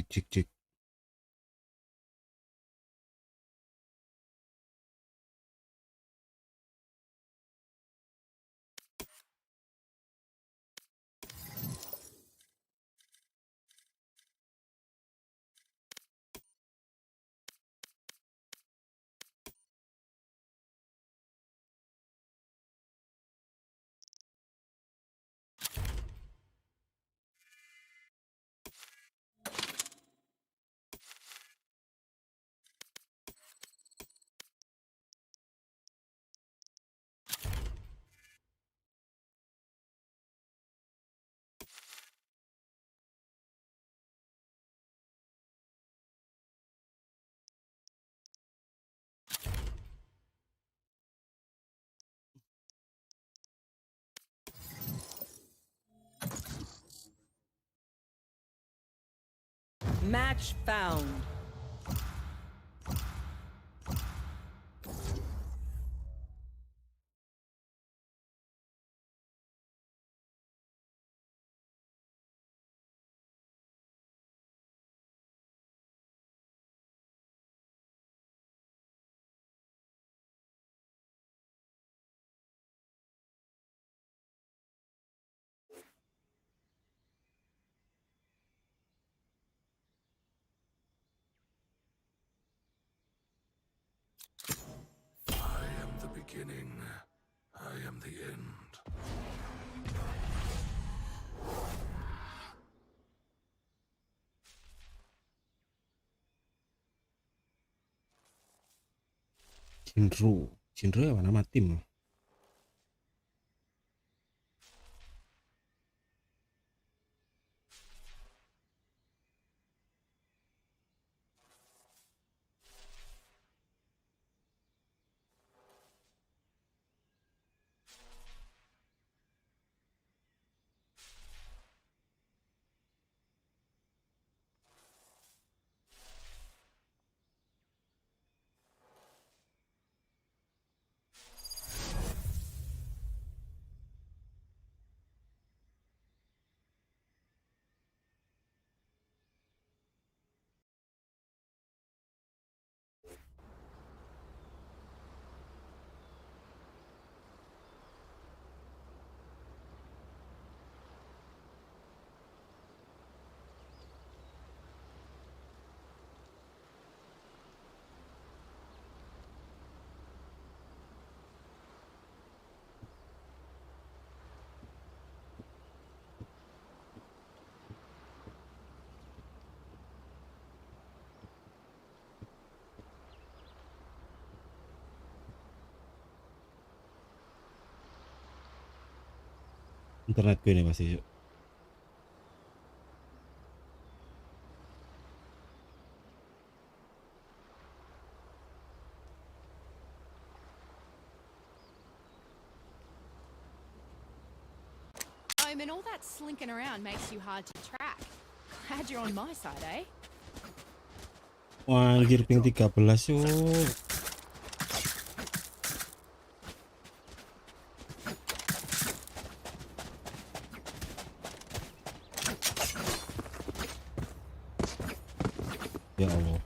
cik. Match found. I am the beginning. I am the end. Jinro ya nama tim. Internet gue nih pasti. And all that slinking around makes you hard to track. Glad you're on my side, eh? Wah, anjir ping 13 yuk. Ya Allah.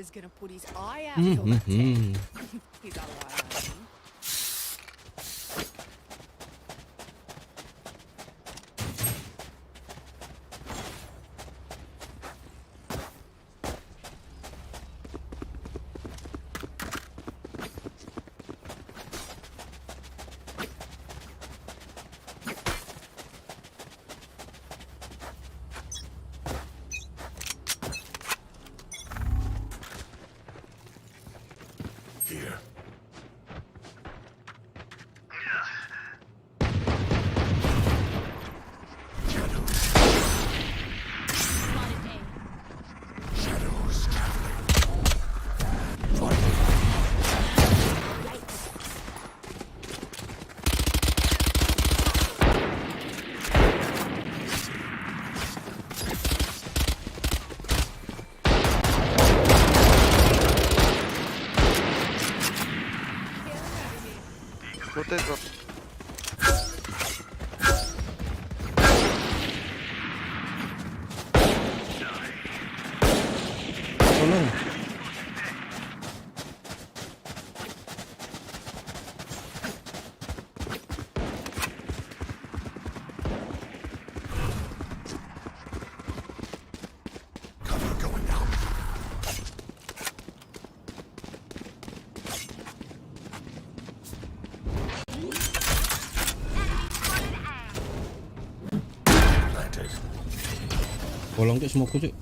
never's gonna put his eye out for that tech. He's otherwise. Here. Shadows traveling. Potato. Tolong. Cover going out. Planted. Tolong cuk smoke cuk.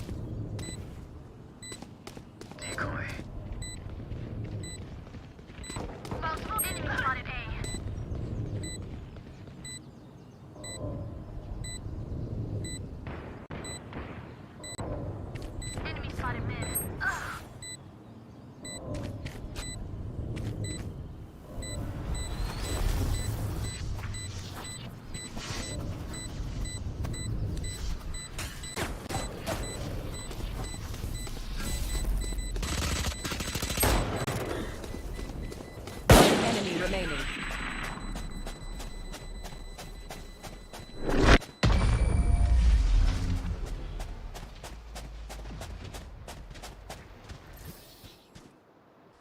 Enemy remaining.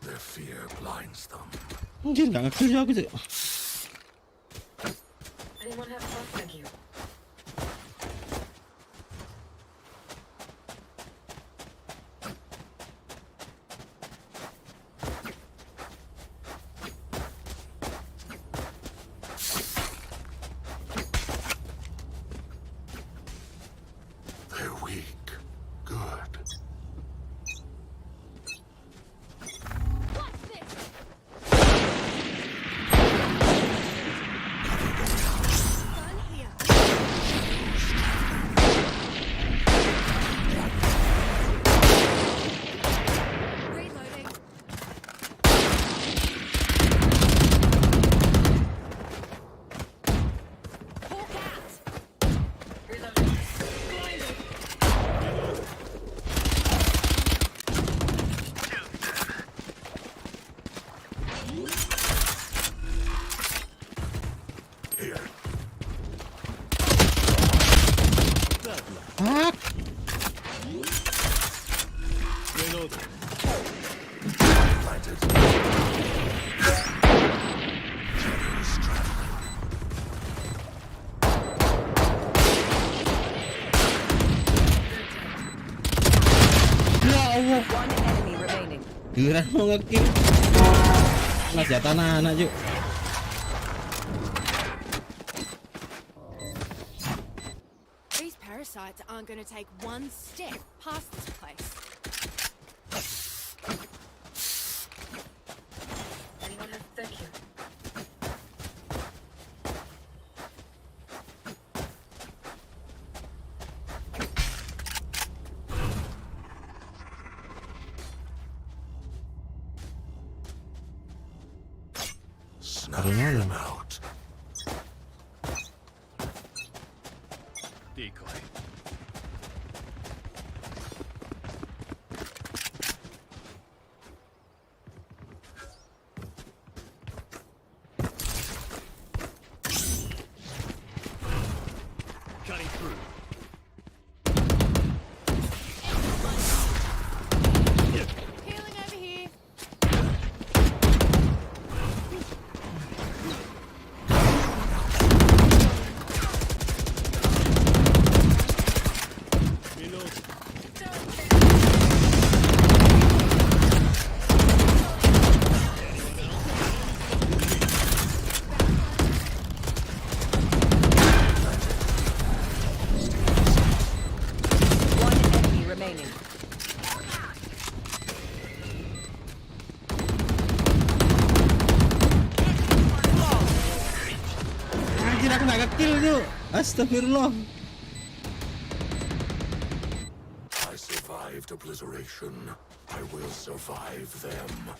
Their fear blinds them. Anjir enggak ngekill ya aku cuk. Anyone have fun? Thank you. They're weak. Good. What's this? Gun here. Reloading. Hawk out. Reloading. Here. Ah, Planted. Shadows traveling. ya Allah. One enemy remaining. Giliran mau ngekill. Lah jatah anak cuk. These parasites aren't gonna take one step past this place. Anyone have thank you. Snuff Ada mana? them out. Decoy. Cutting through. Healing. Anjir, aku nggak nge-kill tuh. Astagfirullah. I survived obliteration. I will survive them.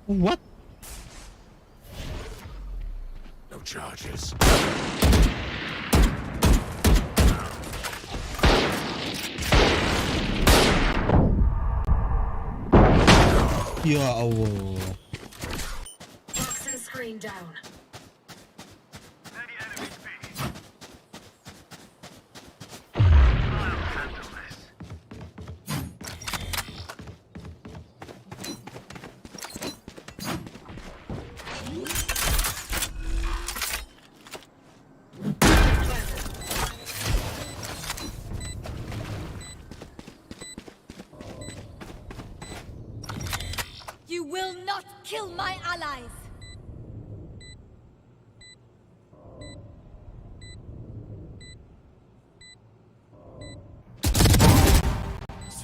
What? No charges. Ya Allah. Toxin screen down. You will not kill my allies!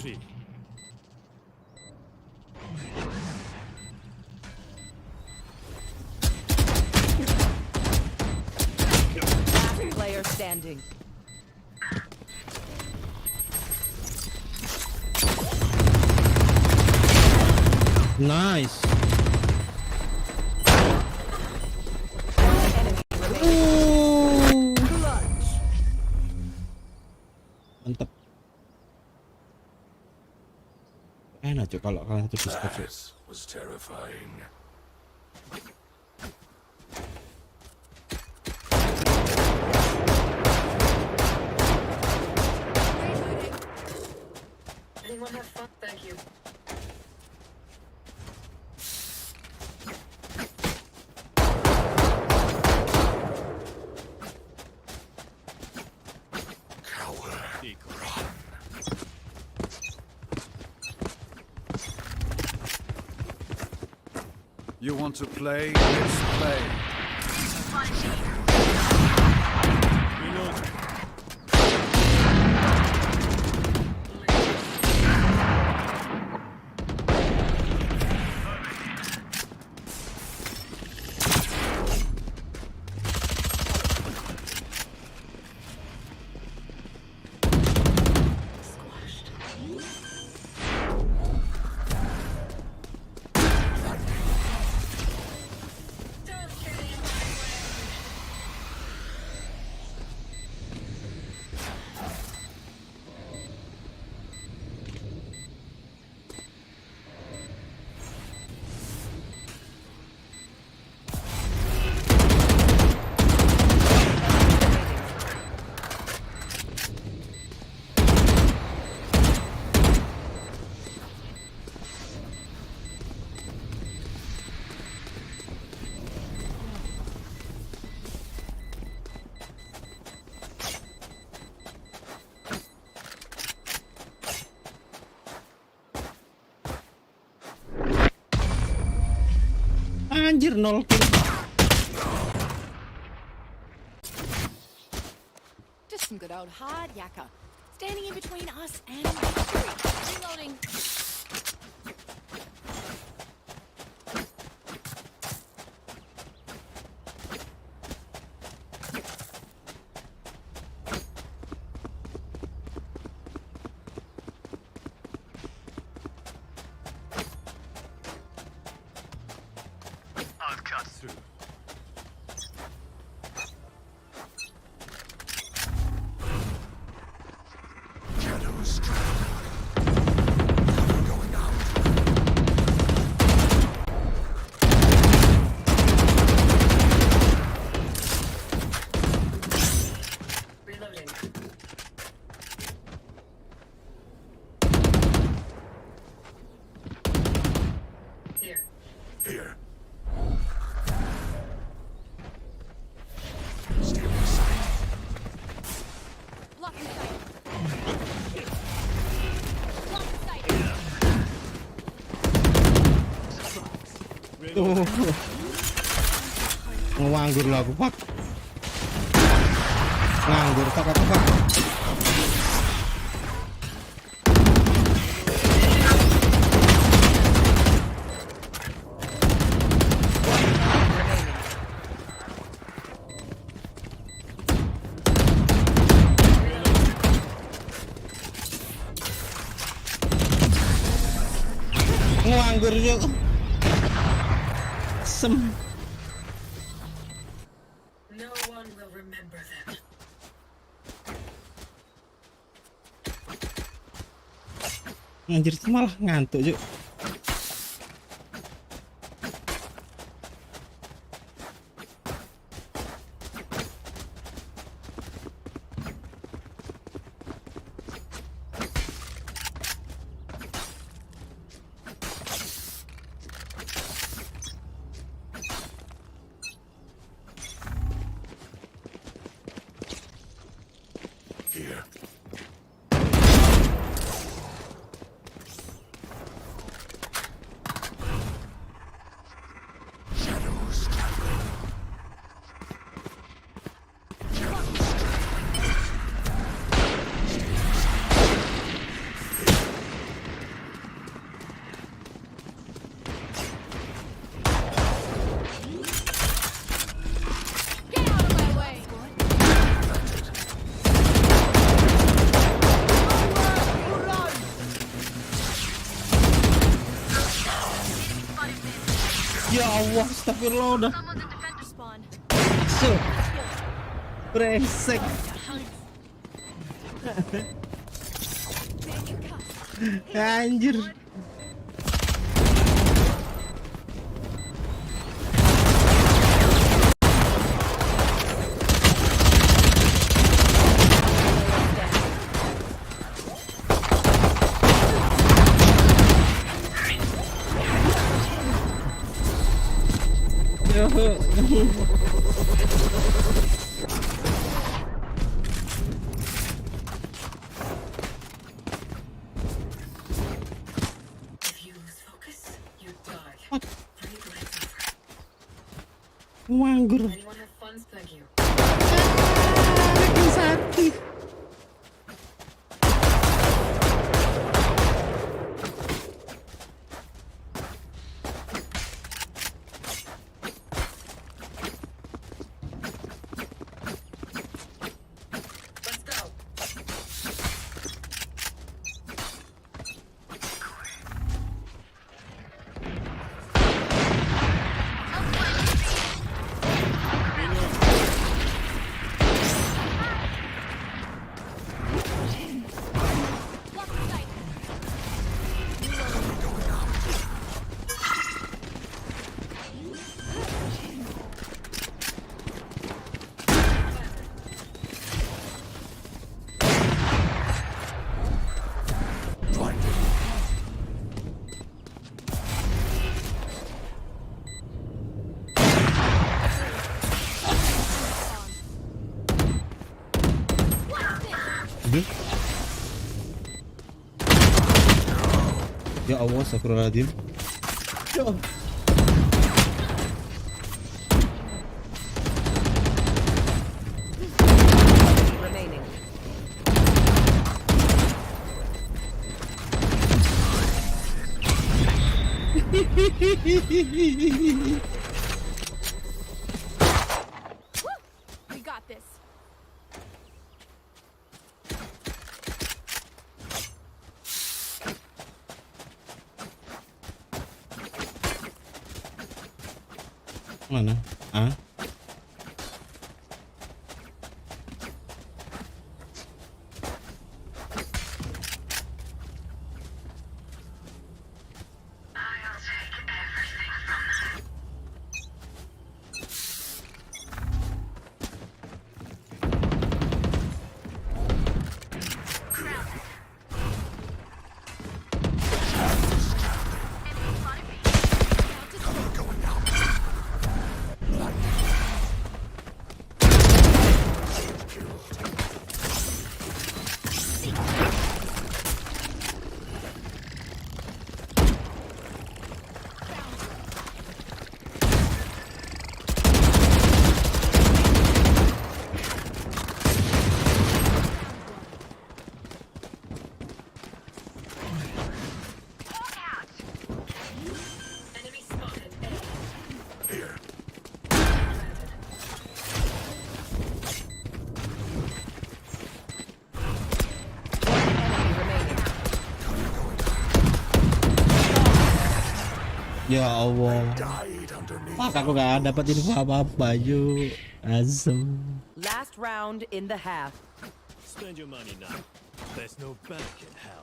Three. Last player standing. Nice. Enemy remaining. Clutch. Mantep. Enak cuy kalau kalian tuh bisa cuy. That was terrifying. Anyone have fun? Thank you. Coward. Run. You want to play? Let's play. Anjir, 0 kill. Just some good old hard yakka. Standing in between us and victory. Reloading. I'll cut through. Shadows traveling. Nganggur lah aku, Pak. Nganggur, Pak. Nganggur yuk. No one will remember them. Anjir, malah ngantuk yuk. Here. Shadows traveling. Get out of my way! Ya Allah, astagfirullah udah. Spawn. Brengsek. Anjir. If you lose focus, you die. What? Pretty good it's over. Nganggur. Anyone have fun? Thank you. Sakit. Let's go. Aduh. Ya Allah, astagfirullahaladzim. Ya Allah. Remaining. We got this. Mana? Ah? Ya Allah. Died underneath. Fuck, aku gak dapet info apa-apa yuk. Asem. Last round in the half. Spend your money now. There's no bank in hell.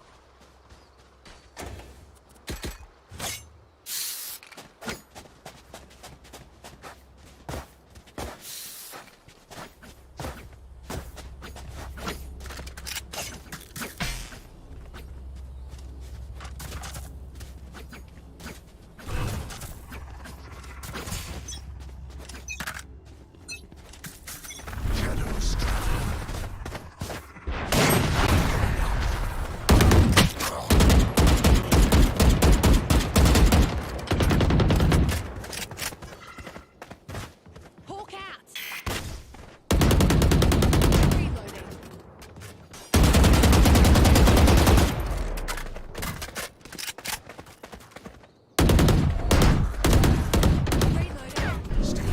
Hawk out. Reloading. Reloading.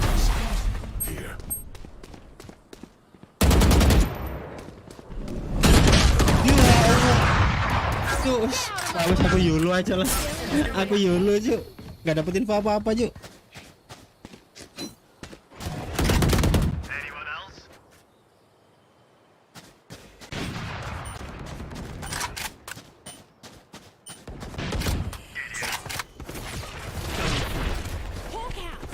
Here. Cuk, harus aku YOLO aja lah. Aku YOLO cuk. Gak dapet info apa-apa cuk. Hawk out.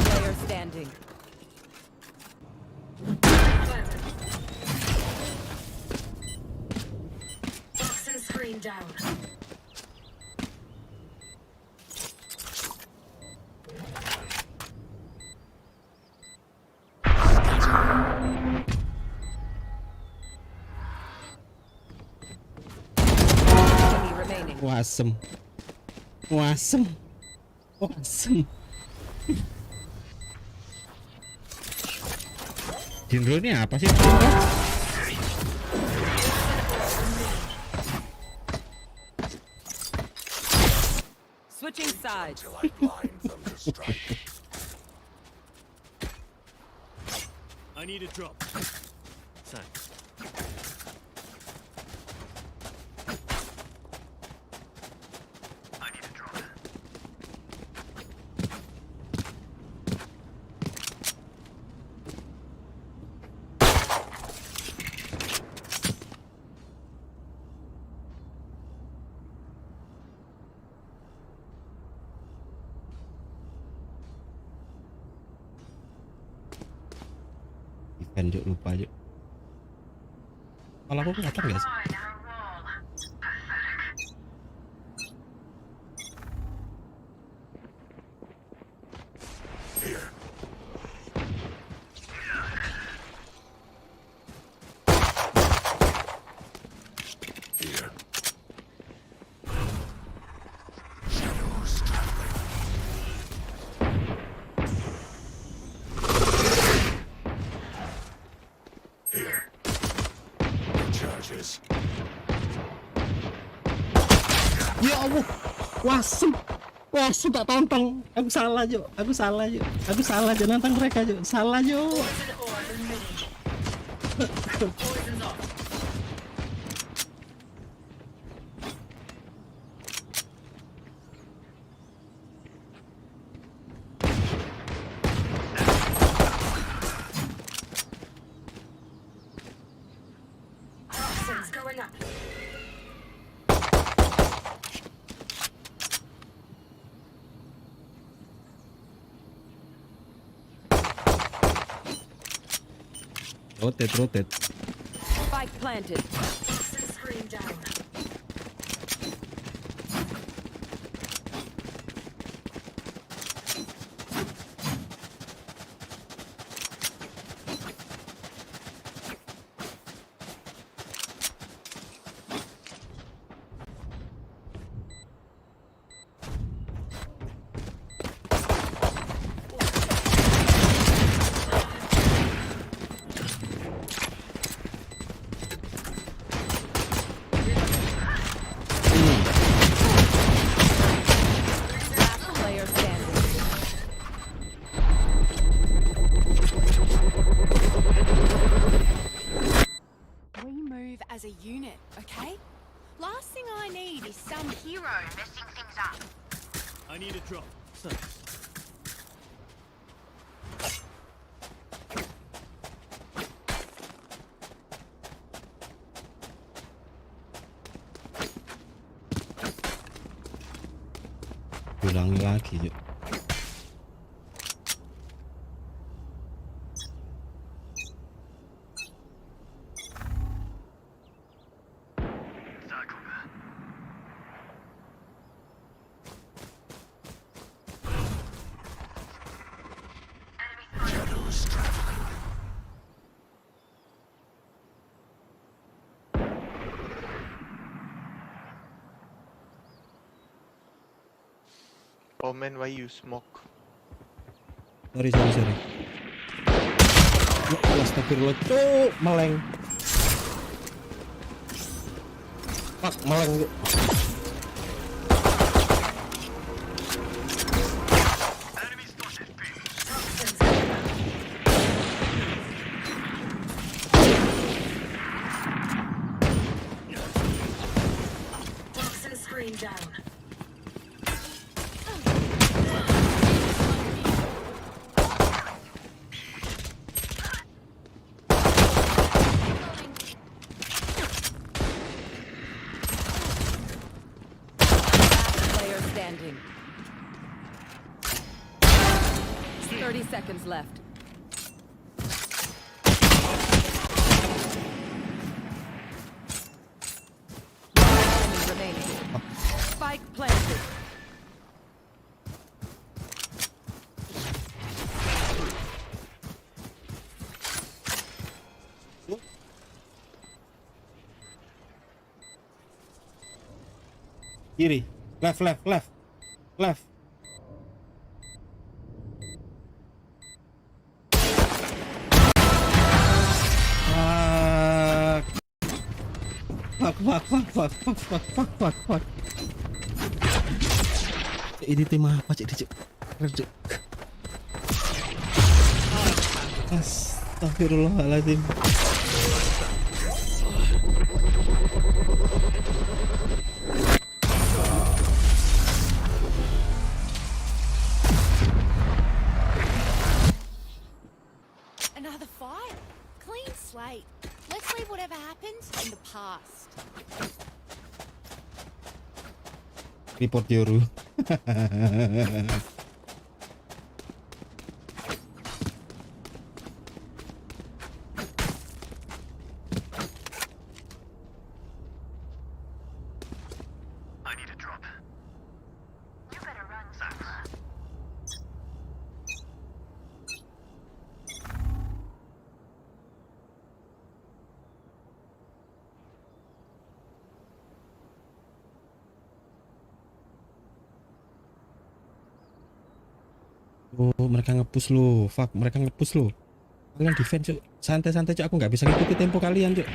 Player standing. Toxin screen down. Enemy remaining. Wasem. Wasem. Wasem. Jinro ini apa sih? Switching sides. Till I blind them to strike. I need a drop. Thanks. Ikan juk lupa juk. Kalau aku kelihatan gak sih? Here. Here. Shadows traveling. Here. Charges. Ya Allah. Wasem. Wasem tak tonton. Aku salah juk. Aku salah juk. Aku salah juk nantang mereka juk. Salah juk. Poison's off. Toxins going up. Rotate. Spike planted. Toxin screen down. I need a drop. Thanks. Ulangi lagi yuk. Oh man, why you smoke? Sorry. Ya astagfirullah, cuk, meleng. Fuck, meleng yuk. Toxin screen down. Player standing. 30 seconds left. Enemy remaining. Spike planted. Kiri, left. Fuck. Ini tim apa cik dicuk? Reduk. Astagfirullahaladzim. Another fight? Clean slate. Let's leave whatever happened in the past. Report Yoru. I need a drop. You better run, Sakura. Oh, mereka nge-push lo. Fuck, mereka nge-push lo. Kalian defense, cuk. Santai-santai, cuk. Aku nggak bisa ngikuti tempo kalian, cuk.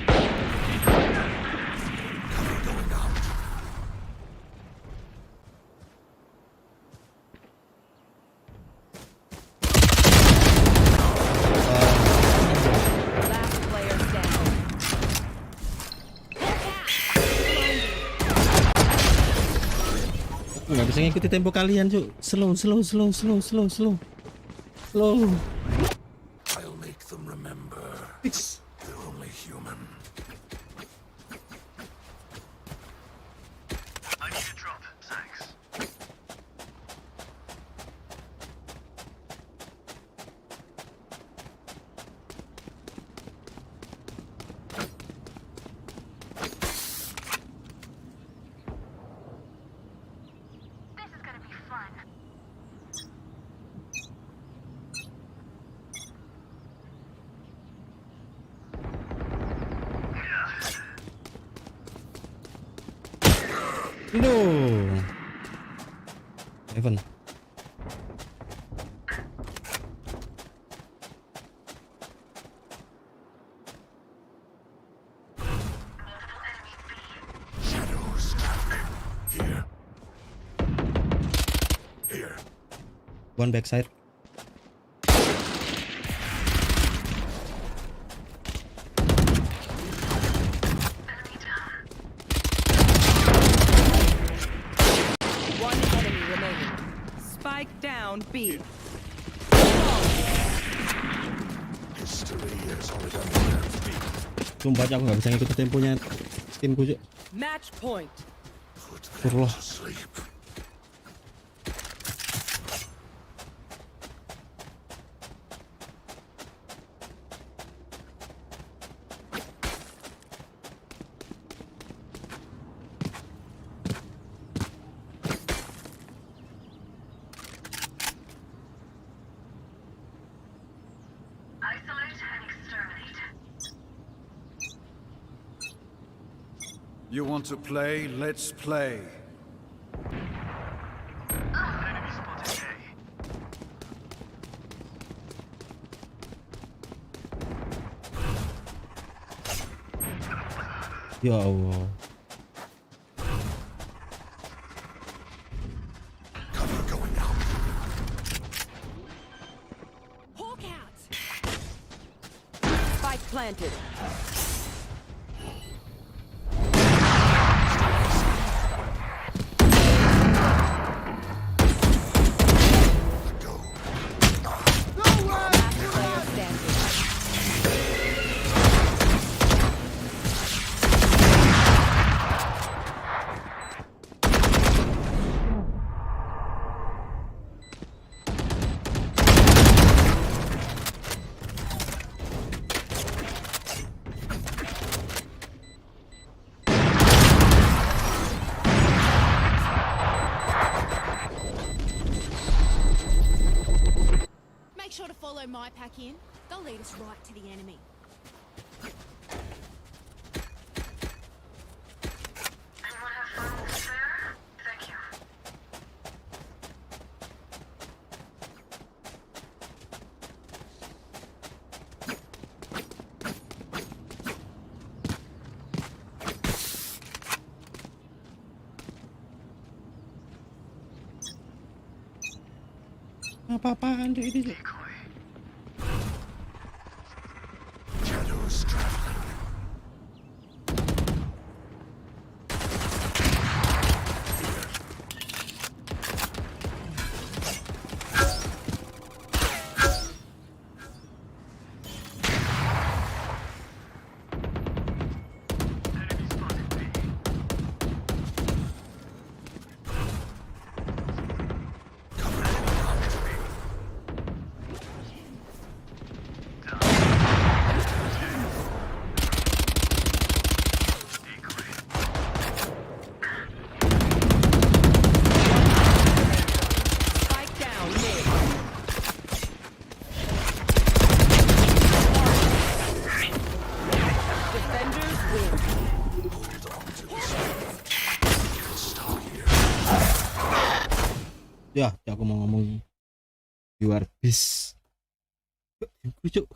Last player standing. Aku nggak bisa ngikuti tempo kalian, cuk. Slow. I'll make them remember Fix. they're only human. I need a drop. Thanks. This is gonna be fun. No. Evan. Shadows traveling. Here. One backside. Spike down B. History has already left me. Sumpah Cok, aku nggak bisa ngikutin temponya timku Cok. Match point. Put them Astagfirullah. to sleep. Isolate and exterminate. You want to play? Let's play. Ya Allah. Cover going out. Hawk out. Spike planted. Go. Last player standing. Make sure to follow my pack in. They'll lead us right to the enemy. Anyone have funds to spare? Thank you. Apa-apaan Cok ini Cok? Shadows traveling. Spike down mid. Defenders win. Ya, Cok, aku mau ngomong you are beast. Timku Cok.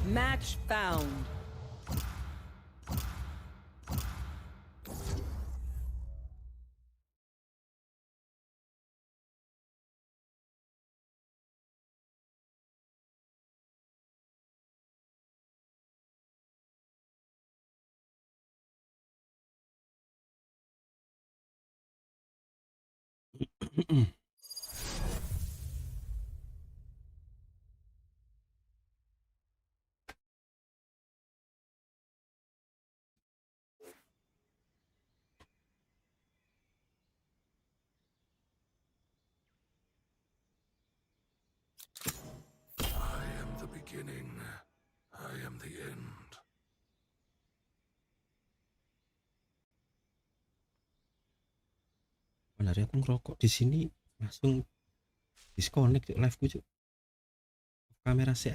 Match found. I am the beginning. I am the end. Benar ya, aku ngerokok di sini langsung disconnect Cuk, live ku Cuk. Kamera sih.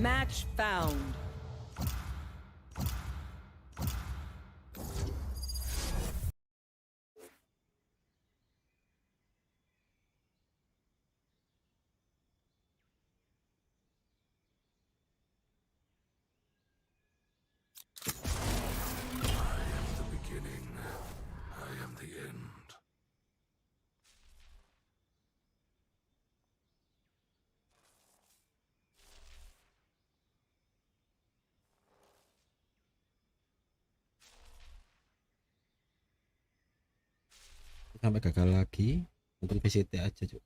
Match found. I am the beginning. I am the end. Sampai gagal lagi, untung PCT aja Cuk.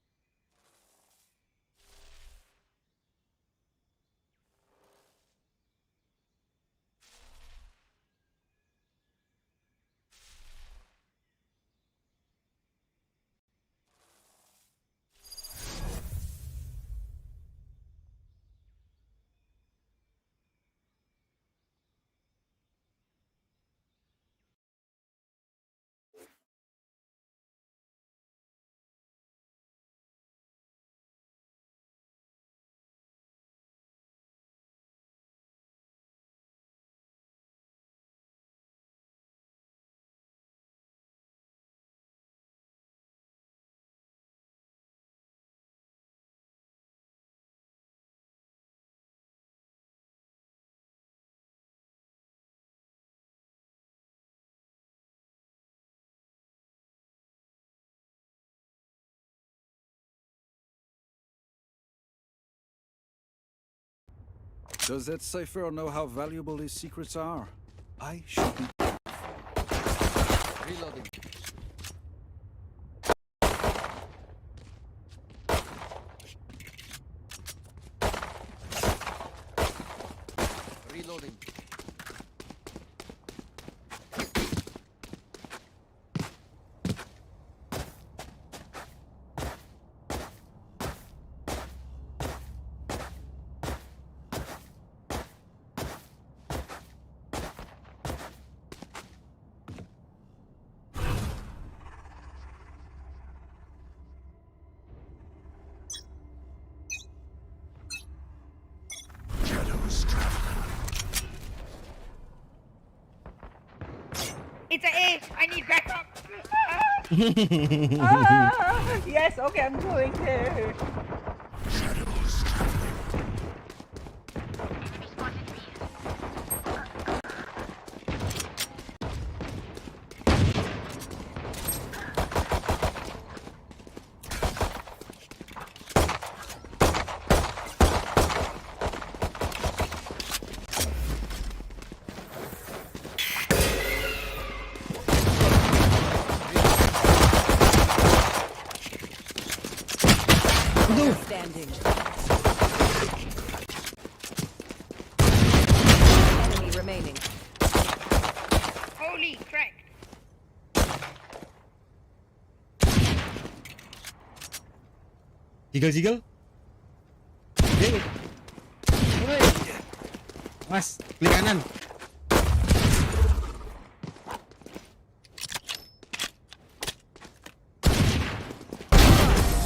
Does that cipher know how valuable these secrets are? I should be. Reloading. Reloading. Shadows traveling. It's an A. I need backup. Yes, okay, I'm going there. Shadows traveling. Enemy spotted me. Aduh. Jiggle. Hey. Woi. Mas, klik kanan.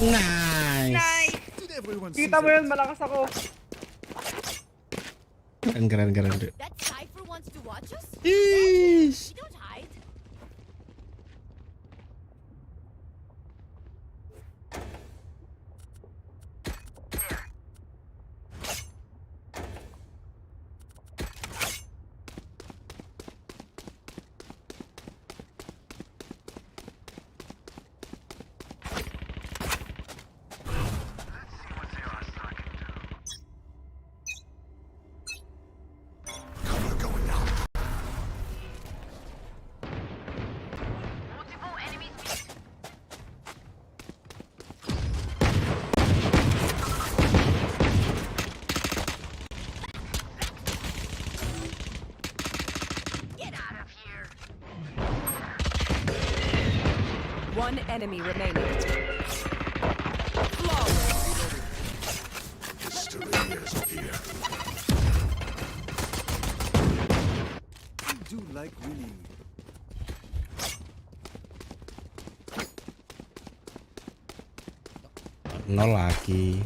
Nice. Nice! Did everyone see Kita mo that? yun, malakas ako. Keren. That cipher wants to watch us? Ish. We don't hide. Cover going out. Multiple enemies meet. Get out of here. One enemy remaining. History is here. I do like winning. Nol lagi.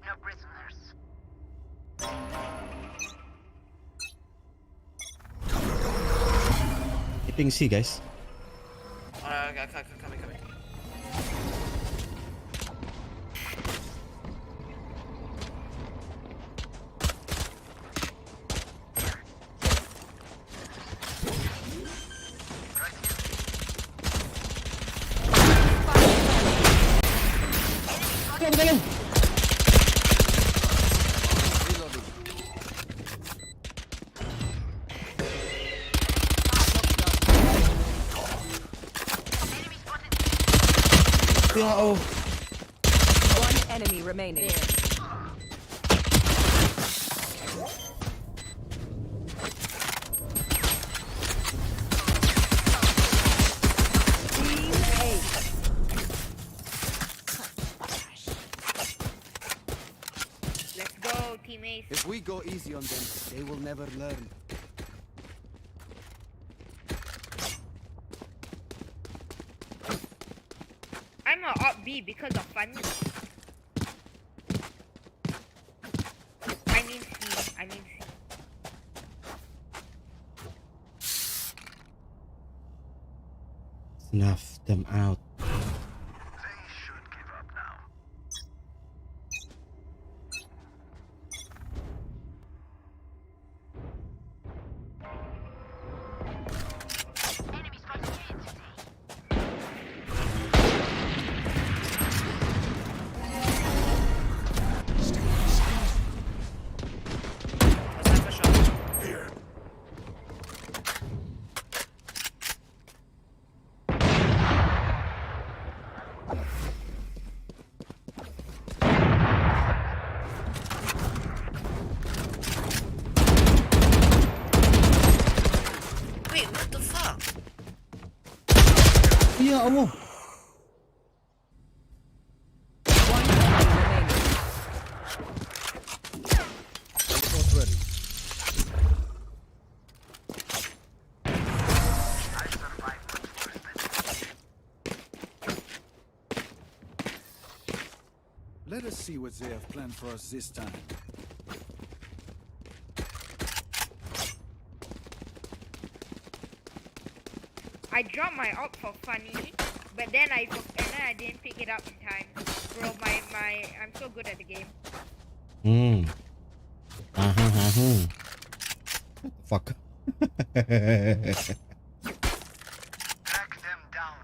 No prisoners. Hitting C, guys. Coming. Tolong. Ya Allah. One enemy remaining. Team Ace. Let's go, teammates. If we go easy on them, they will never learn. I'm a op B because of fun. I mean C. Snuff them out. They should give up now. Enemy spotted mid. Here. Wait, what the fuck? Ya Allah. One enemy remaining. Teleport ready. Let us see what they have planned for us this time. I dropped my op for funny, but then I didn't pick it up in time. Bro, I'm so good at the game. Fuck. Back them down.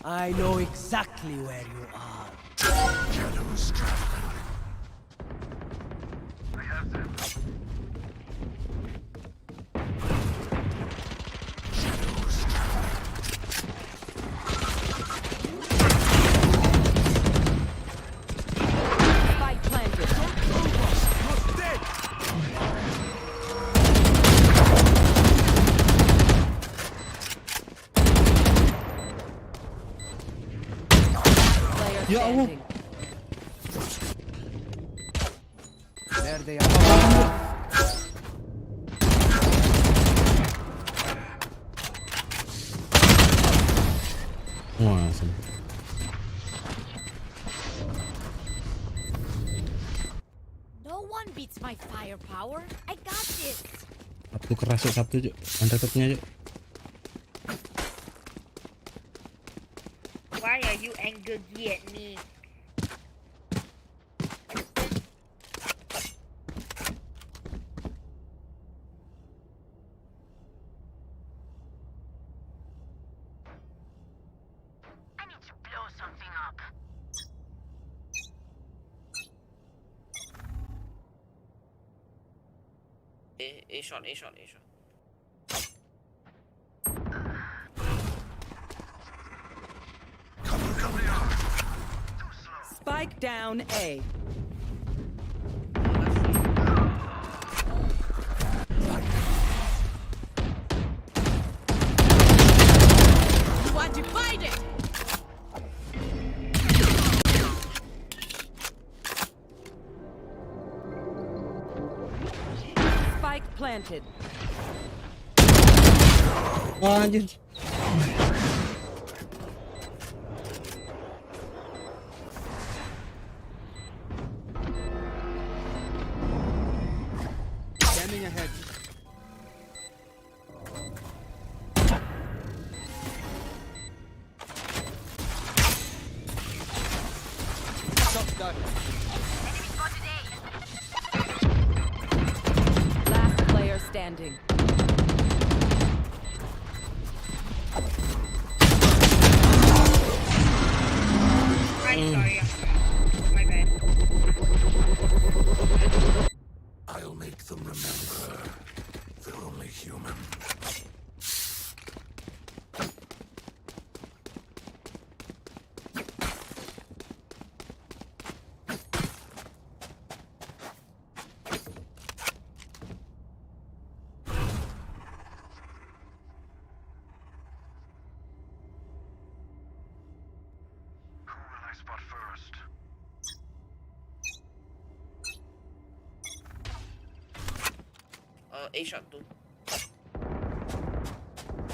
I know exactly where you are. Shadows traveling. I have Spike planted. Player Ya Allah. standing. There they are. Wah, sempit. No one beats my firepower. I got this. Satu keras yuk, satu yuk. Unrated-nya yuk. Why are you angry at me? I need to blow something up. A shot, A shot, A shot. Spike down A. Want to fight it? Spike planted. Wah, anjir. Scanning ahead. Shot done. Last player standing. I'm sorry. My bad. I'll make them remember they're only human. Who will I spot first? A shot too.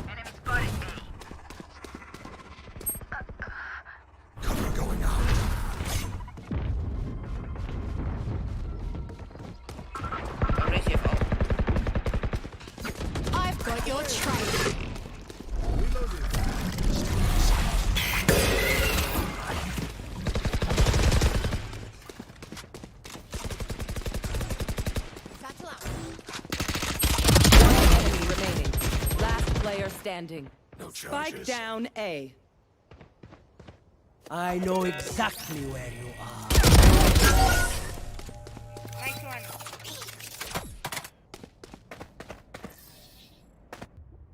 Enemy spotted me. Cover going out. Raise your phone. I've got your trail. Satchel out. One enemy remaining. Last player standing. No Spike charges. down A. I know exactly where you are. Nice one.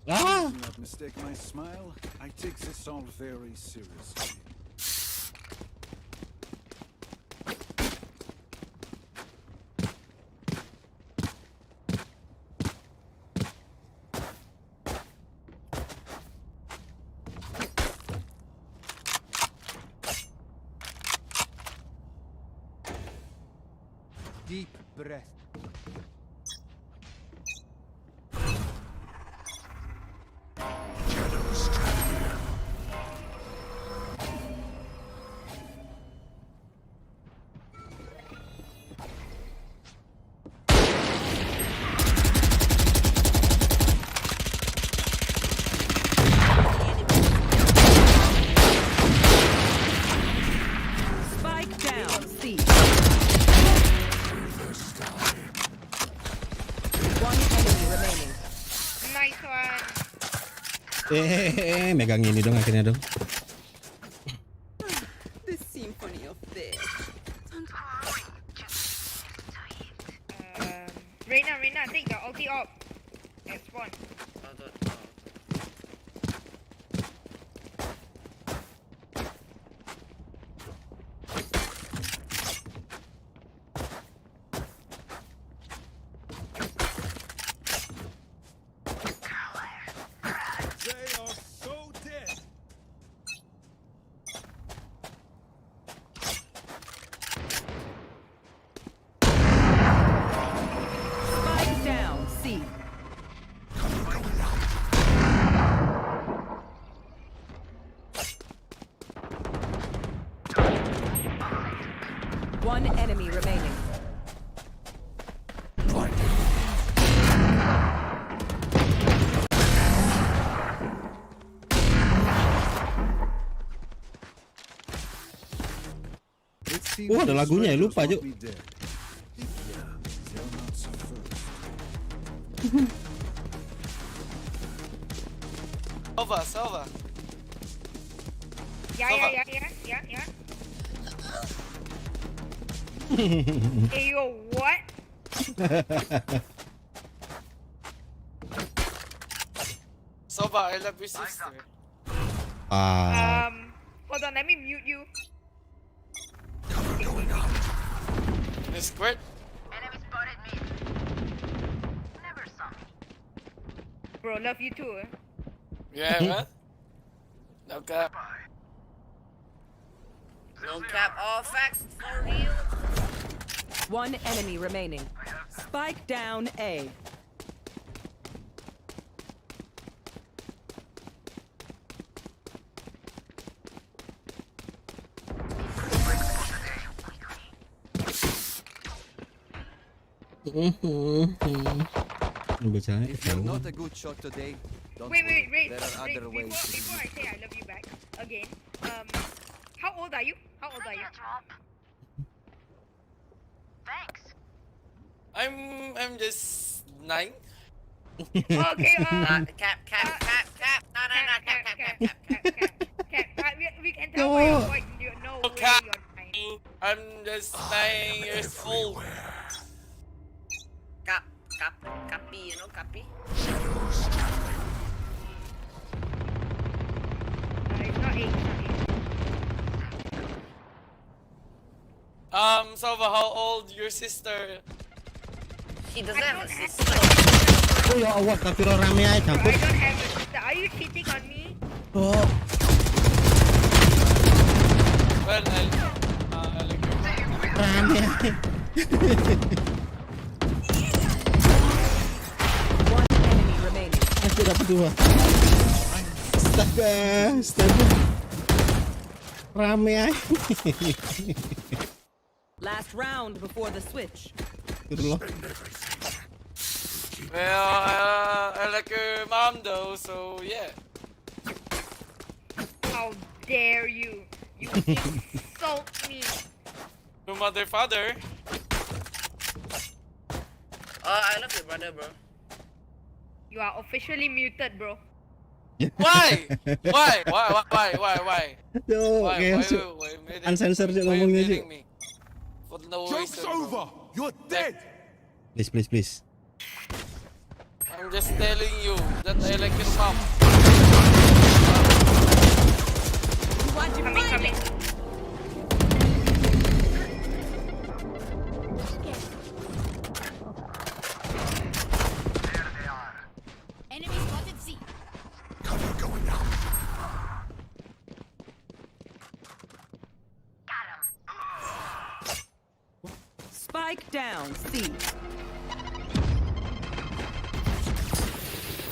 Ah! Do not mistake my smile. I take this all very seriously. Deep breath. Shadows traveling. Spike down C. One enemy remaining. Nice one. Megang ini dong akhirnya dong. The symphony of this. Don't worry, just need to eat. Reina, take the ulti op. At spawn. They are so dead. Spike down, C. One enemy remaining. It seems Oh, ada these lagunya ya, strangers lupa, want Juk. me dead. Yeah, they're not so first. Sova. Yeah. Hey yo, what? Sova, I love your sister. Ah, Hold on, let me mute you. Discord? Enemy spotted me. Never saw me. Bro, love you too. Yeah, man. No cap. No cap, all facts for real. One enemy remaining. Spike down A. bacanya If you're jauh. not a good shot today, don't Wait, worry. There are wait. other ways. Before I say I love you back again, how old are you? How old are you? Drop. Thanks. I'm just 9. Okay, Cap. No, cap. we can tell by your No. voice, you know where Cap. you're fine. I'm just 9 years old. Copy, you know, copy. It's not 8, Sova, how old your sister? He doesn't I have a don't have- sister. Oh ya Allah, kafir rame aja I campur. don't have a sister. Are you cheating on me? Oh, Well, I like your rame aja. One enemy remaining. Aku dapat 2. Astaga. Rame aja. Last round before the switch. Gitu loh. Well, I like your mom though, so yeah. How dare you? You insult me. Your mother, father. I love your brother, bro. You are officially muted, bro. Why? Why? Yo, kayak uncensored juga ngomongnya sih. muting me? For no Joke's reason, bro. over! You're dead! Please. I'm just telling you that I like your mom. Coming. Enemy spotted C. Cover going out. Spike down C.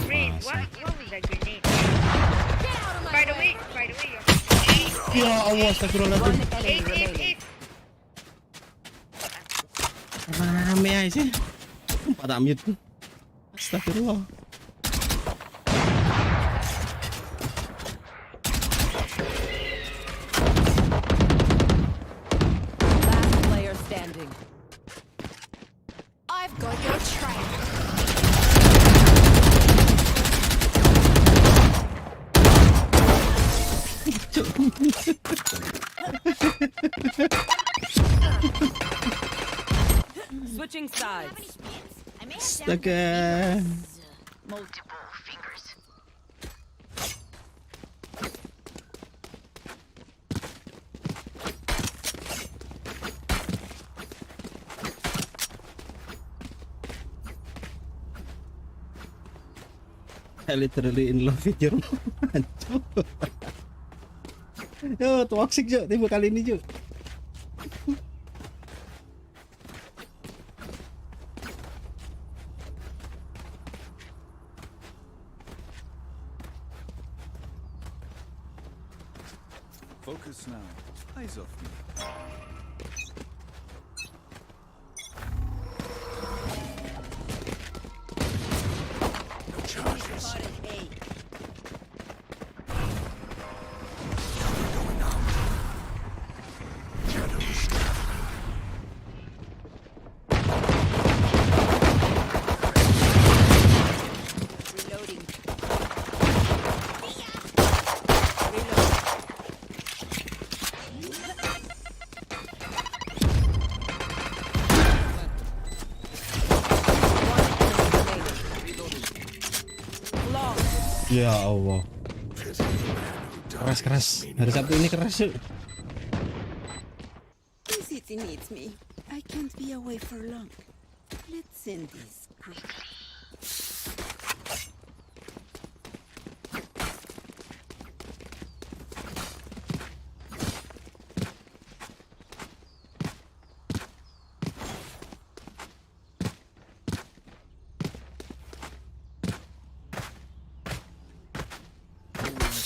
Rain, what was that grenade? By the way, Ya Allah, astagfirullahaladzim. One enemy remaining. eight. Rame aja sih. Pada mute. Astagfirullah. Last player standing. I've got your trail. Switching sides. Have any spins? I'm in. Astaga. Multiple fingers. I literally in love with your mom. Yo, toxic Jo, tiba kali ini Jo. Focus now. Eyes off me. No charges. Shadows traveling. Reloading. Ya Allah. Pity the man who died. Keras. Hari Sabtu ini keras yuk. The city needs me. I can't be away for long. Let's end this quickly.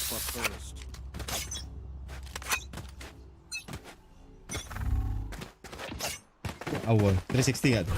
Spot first. Ya Allah, 360 nggak tuh?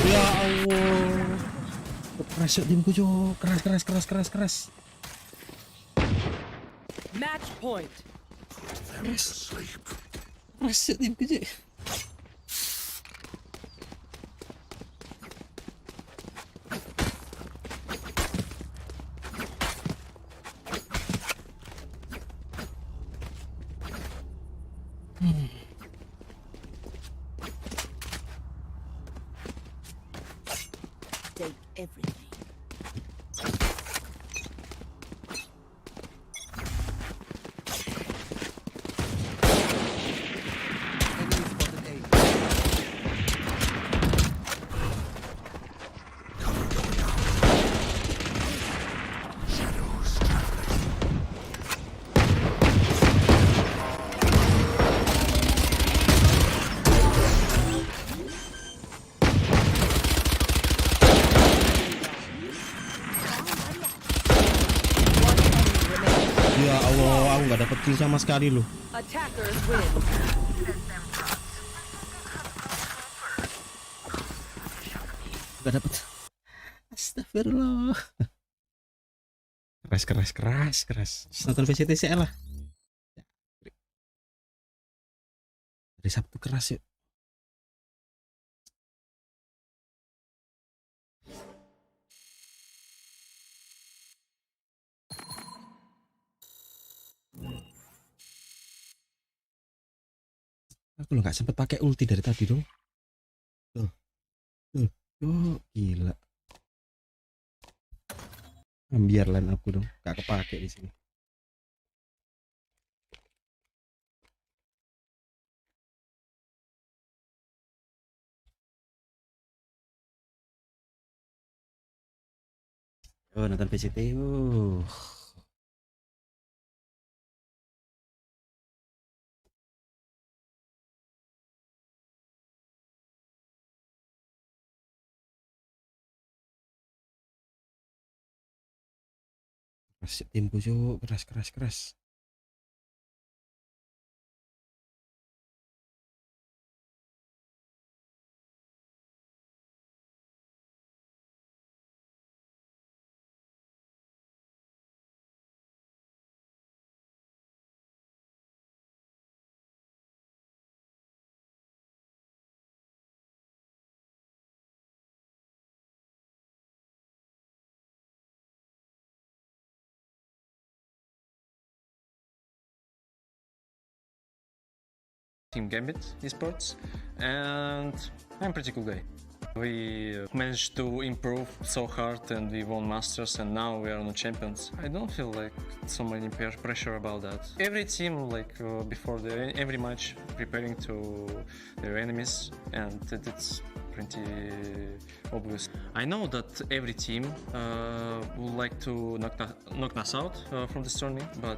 Ya Allah. Keras yuk timku Jo. Keras. Match point. Them to sleep. Keras yuk timku Jo. Take everything. Enemy spotted A. Cover going out. Shadows traveling. Ya Allah, aku nggak dapet kill sama sekali loh. Attackers win. Nggak dapet. Astagfirullah. Keras. Nonton VCTCL lah. Hari Sabtu keras yuk. Aku lo nggak sempet pakai ulti dari tadi dong. Tuh. Oh, gila. Ambiar line aku dong, gak kepake di sini. Oh, nonton VCT. Keras timku Jo, keras. Team Gambit esports, and I'm a pretty cool guy. We managed to improve so hard and we won Masters and now we are the champions. I don't feel like so many pressure about that. Every team, before every match, preparing to their enemies, and it's pretty obvious. I know that every team would like to knock us out from this tournament, but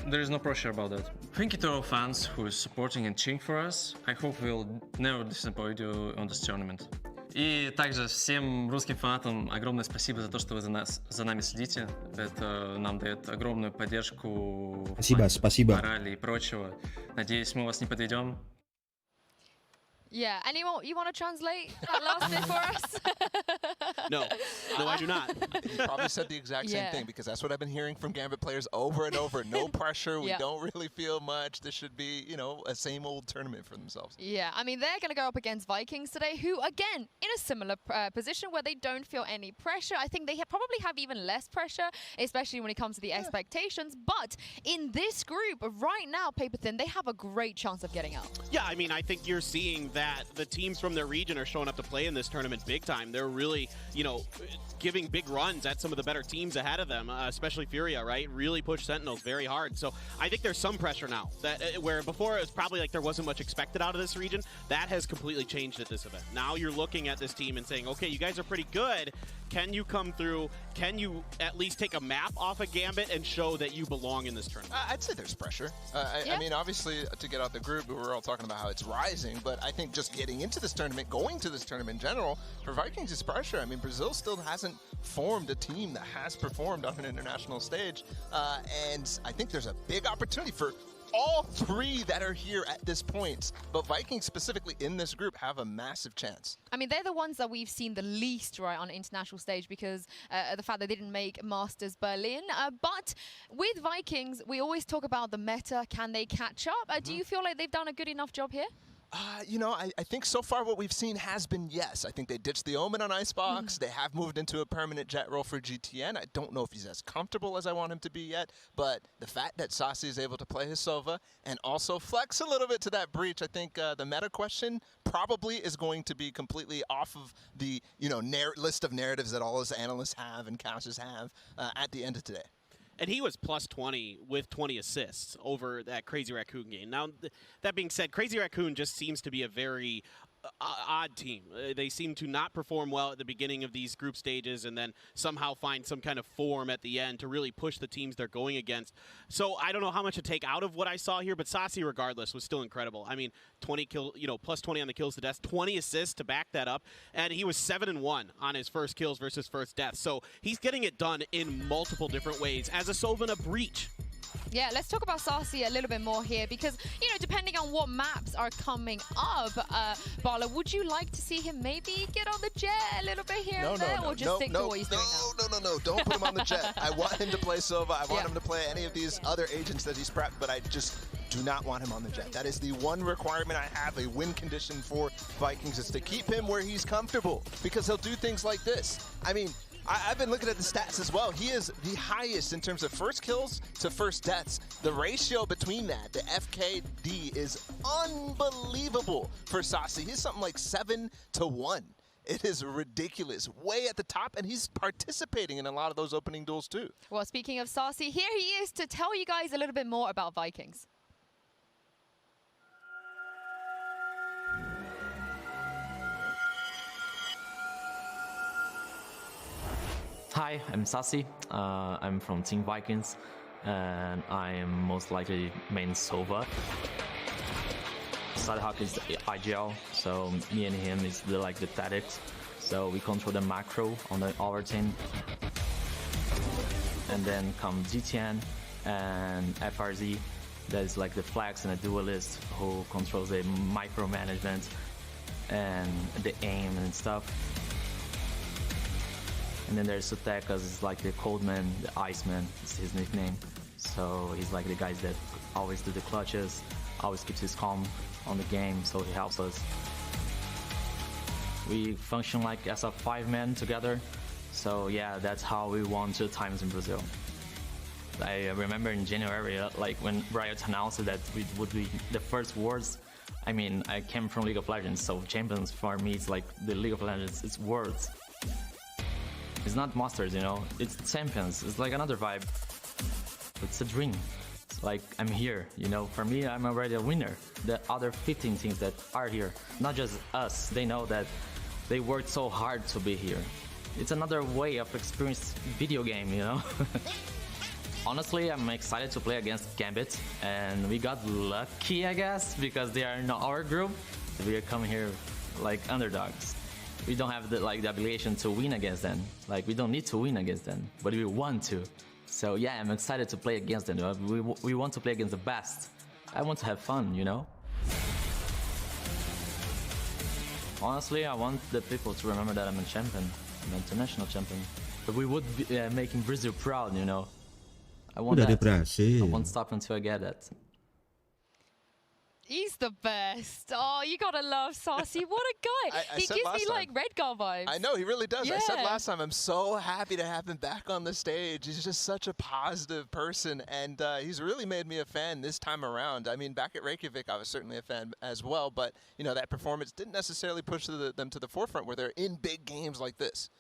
there is no pressure about that. Thank you to our fans who is supporting and cheering for us. I hope we'll never disappoint you on this tournament. И также всем русским фанатам огромное спасибо за то, что вы за нами следите. Это нам дает огромную поддержку, Спасибо. морали и прочего. Надеюсь, мы вас не подведем. Yeah, anyone, you want to translate that last bit for us? No, I do not. You probably said the exact same thing, because that's what I've been hearing from Gambit players over and over. No pressure. We don't really feel much. This should be, a same old tournament for themselves. Yeah, I mean, they're going to go up against Vikings today, who, again, in a similar position where they don't feel any pressure. I think they probably have even less pressure, especially when it comes to the expectations. But in this group, right now, Paper-Thin, they have a great chance of getting out. Yeah, I mean, I think you're seeing that the teams from their region are showing up to play in this tournament big time. They're really, giving big runs at some of the better teams ahead of them, especially Furia, right? Really push Sentinels very hard. So I think there's some pressure now, that where before it was probably like there wasn't much expected out of this region. That has completely changed at this event. Now you're looking at this team and saying, okay, you guys are pretty good. Can you come through? Can you at least take a map off of Gambit and show that you belong in this tournament? I'd say there's pressure. I mean, obviously, to get out the group, we're all talking about how it's rising, but I think just getting into this tournament, going to this tournament in general, for Vikings is pressure. I mean, Brazil still hasn't formed a team that has performed on an international stage, and I think there's a big opportunity for all three that are here at this point, but Vikings specifically in this group have a massive chance. I mean, they're the ones that we've seen the least, right, on an international stage because the fact that they didn't make Masters Berlin. But with Vikings, we always talk about the meta. Can they catch up? Do you feel like they've done a good enough job here? I think so far what we've seen has been yes. I think they ditched the Omen on Icebox. They have moved into a permanent jet role for GTN. I don't know if he's as comfortable as I want him to be yet, but the fact that Sasi is able to play his Sova and also flex a little bit to that breach, I think the meta question probably is going to be completely off of the list of narratives that all his analysts have and casters have at the end of today. And he was plus 20 with 20 assists over that Crazy Raccoon game. Now, that being said, Crazy Raccoon just seems to be a very odd team. They seem to not perform well at the beginning of these group stages and then somehow find some kind of form at the end to really push the teams they're going against. So I don't know how much to take out of what I saw here, but Sasi, regardless, was still incredible. I mean, 20 kill, plus 20 on the kills to death, 20 assists to back that up, and he was 7-1 on his first kills versus first deaths. So he's getting it done in multiple different ways as a Sova in a breach. Yeah, let's talk about Sasi a little bit more here because, depending on what maps are coming up, Bala, would you like to see him maybe get on the jet a little bit here and there, or just stick to what he's doing now? No, don't put him on the jet. I want him to play Sova. I want him to play any of these other agents that he's prepped, but I just do not want him on the jet. That is the one requirement I have, a win condition for Vikings, is to keep him where he's comfortable, because he'll do things like this. I mean, I've been looking at the stats as well. He is the highest in terms of first kills to first deaths. The ratio between that, the FKD, is unbelievable for Sasi. He's something like 7-1. It is ridiculous, way at the top, and he's participating in a lot of those opening duels too. Well, speaking of Sasi, here he is to tell you guys a little bit more about Vikings. Hi, I'm Sasi. I'm from Team Vikings, and I am most likely main Sova. Sidehawk is IGL, so me and him is like the tactics. So we control the macro on our team. And then come GTN and FRZ, that is like the flex and the duelist who controls the micromanagement and the aim and stuff. And then there's Sutekas, is like the cold man, the Iceman, is his nickname. So he's like the guys that always do the clutches, always keeps his calm on the game, so he helps us. We function like as a 5-man together. So yeah, that's how we won 2 times in Brazil. I remember in January, like when Riot announced that it would be the first Worlds. I mean, I came from League of Legends, so Champions for me it's like the League of Legends, it's Worlds. It's not Masters, you know, it's Champions, it's like another vibe. It's a dream. It's like I'm here, you know, for me I'm already a winner. The other 15 teams that are here, not just us, they know that they worked so hard to be here. It's another way of experience video game, you know. Honestly, I'm excited to play against Gambit, and we got lucky, I guess, because they are in our group. We are coming here like underdogs. We don't have the obligation to win against them. Like, we don't need to win against them, but we want to. So yeah, I'm excited to play against them. We want to play against the best. I want to have fun, you know. Honestly, I want the people to remember that I'm a champion, I'm an international champion. But we would be making Brazil proud, you know. I want that. I won't stop until I get that. He's the best. Oh, you gotta love Saucy. What a guy. He gives me like Redgar vibes. I know, he really does. Yeah. I said last time, I'm so happy to have him back on the stage. He's just such a positive person, and he's really made me a fan this time around. I mean, back at Reykjavik, I was certainly a fan as well, but you know, that performance didn't necessarily push them to the forefront where they're in big games like this.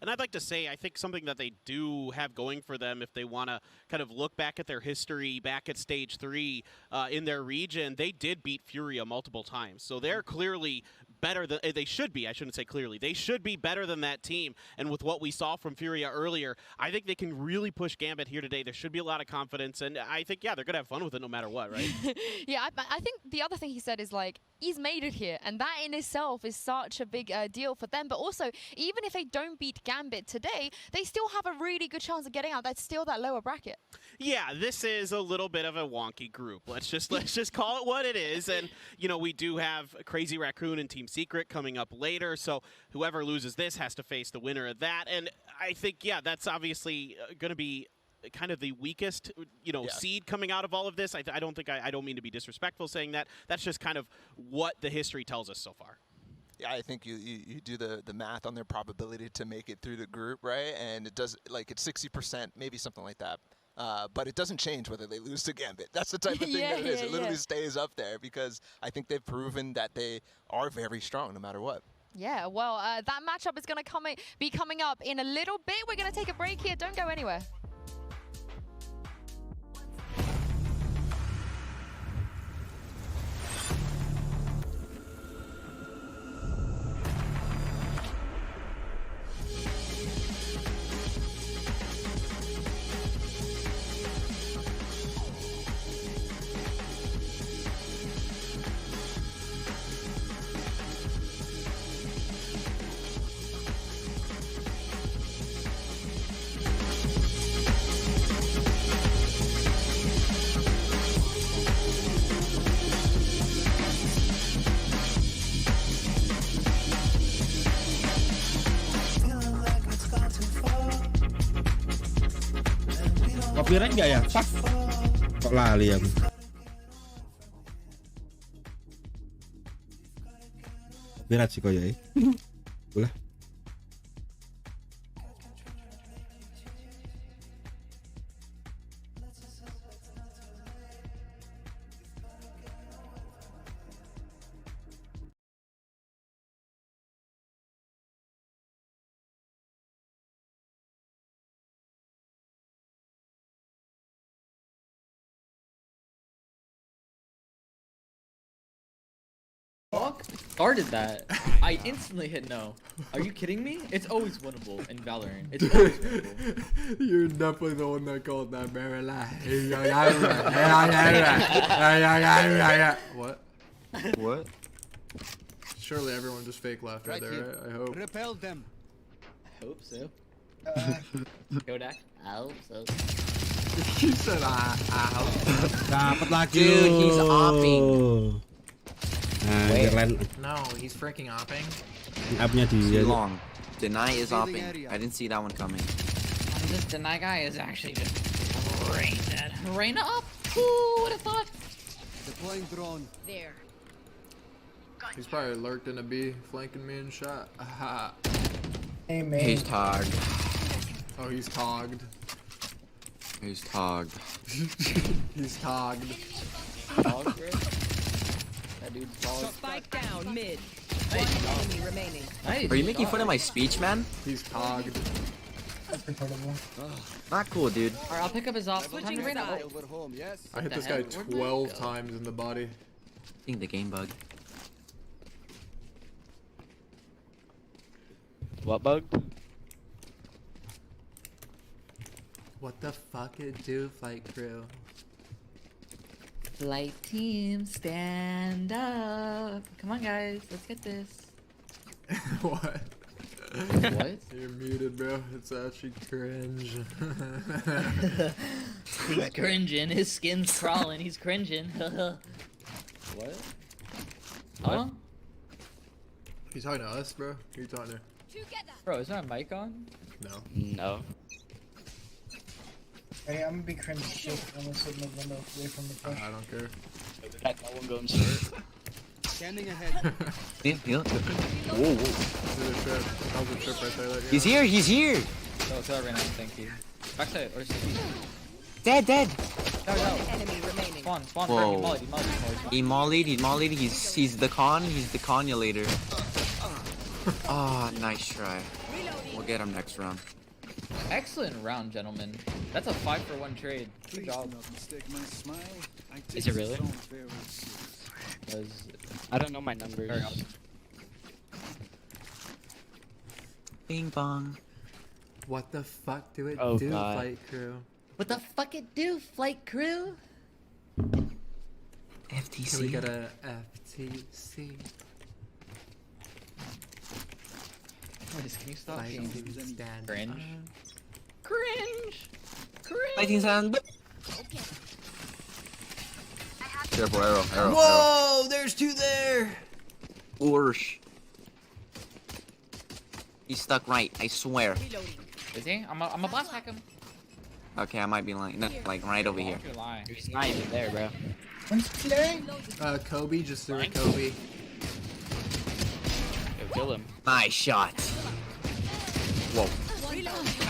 And I'd like to say, I think something that they do have going for them, if they want to kind of look back at their history, back at Stage 3 in their region, they did beat Furia multiple times. So they're clearly better than they should be. I shouldn't say clearly. They should be better than that team. And with what we saw from Furia earlier, I think they can really push Gambit here today. There should be a lot of confidence. And I think, yeah, they're going to have fun with it no matter what, right? Yeah, I think the other thing he said is like, he's made it here. And that in itself is such a big deal for them. But also, even if they don't beat Gambit today, they still have a really good chance of getting out. That's still that lower bracket. Yeah, this is a little bit of a wonky group. Let's just call it what it is. And you know, we do have Crazy Raccoon and Team Secret coming up later, so whoever loses this has to face the winner of that. And I think, yeah, that's obviously going to be kind of the weakest, you know, seed coming out of all of this. I don't mean to be disrespectful saying that. That's just kind of what the history tells us so far. Yeah, I think you do the math on their probability to make it through the group, right? And it does, like, it's 60%, maybe something like that. But it doesn't change whether they lose to Gambit. That's the type of thing that it is. It literally stays up there because I think they've proven that they are very strong no matter what. Yeah, well, that matchup is going to be coming up in a little bit. We're going to take a break here. Don't go anywhere. Copyright nggak ya? Fuck. Kok lali aku. Copyright sih koyo ya. Boleh. Started that. I instantly hit no. Are you kidding me? It's always winnable in Valorant. It's always winnable. You're definitely the one that called that, What? What? Surely everyone just fake laughed right there, right? I hope. Repel them. I hope so. Kodak? I hope so. He said I hope. Dapat lagi. Dude, he's opping. No, he's freaking opping. Upnya Too dia. long. Deny is opping. I didn't see that one coming. This Deny guy is actually just brain dead. Rain up? Who would have thought? Deploying drone. There. He's probably lurked in a B, flanking me and shot. Hey, man. He's tagged. Oh, he's togged. He's togged. He's togged. Dog, bro. That dude's dog. Spike down mid. Nice One job. enemy remaining. Nice Are you making job. fun of my speech, man? He's togged. Not cool, dude. Alright, I'll pick up his off. Switching Time to sides. I What hit the this hell? guy Where'd that 12 go? times in the body. I think the game bug. What bug? What the fuck it do, flight crew? Flight team, stand up. Come on, guys. Let's get this. What? What? You're muted, bro. It's actually cringe. He's cringing. His skin's crawling. He's cringing. What? Huh? You talking to us, bro? Who you talking to? Bro, is there a mic on? No. No. Hey, I'm gonna be cringe as shit. I'm gonna sit in the window away from the push. I don't care. That no one going short. Standing ahead. Whoa, whoa. That was a trip right there. He's here, he's here! No, kill right now. Thank you. Backside or CT. Dead, dead! No, no. Enemy remaining. Spawn. Whoa. He mollied. He mollied, he's the conulator. Ah, nice try. We'll get him next round. Excellent round, gentlemen. That's a 5-for-1 trade. Good job. Is it really? Because I don't know my numbers. Bing bong. What the fuck do it Oh, do, God. flight crew? what the fuck it do, flight crew? FTC. Can we get a FTC? Please, can you stop Flight being team stand cringe? up. Cringe! Fighting sound. Careful, arrow. Whoa! There's two there! Orsh. He's stuck right, I swear. Is he? I'm a blast pack him. Okay, I might be lying. No, like right over here. You're lying. He's not even there, bro. Kobe, just threw a Kobe. Yo, kill him. Nice shot. Whoa.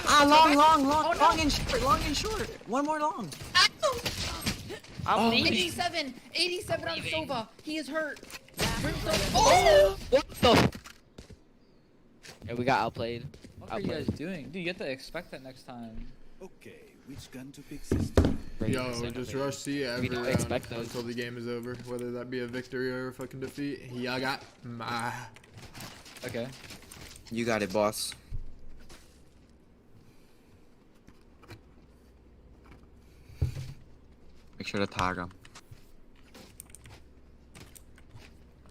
Ah, long and short. One more long. I'm leaving. 87 on Sova. He is hurt. Oh! What the? Yeah, we got outplayed. What are you guys doing? Dude, you have to expect that next time. Okay, which gun to pick this time? Yo, just rush C every don't round expect those. until the game is over, whether that be a victory or a fucking defeat. Yeah, I got my. Okay. You got it, boss. Make sure to tag him.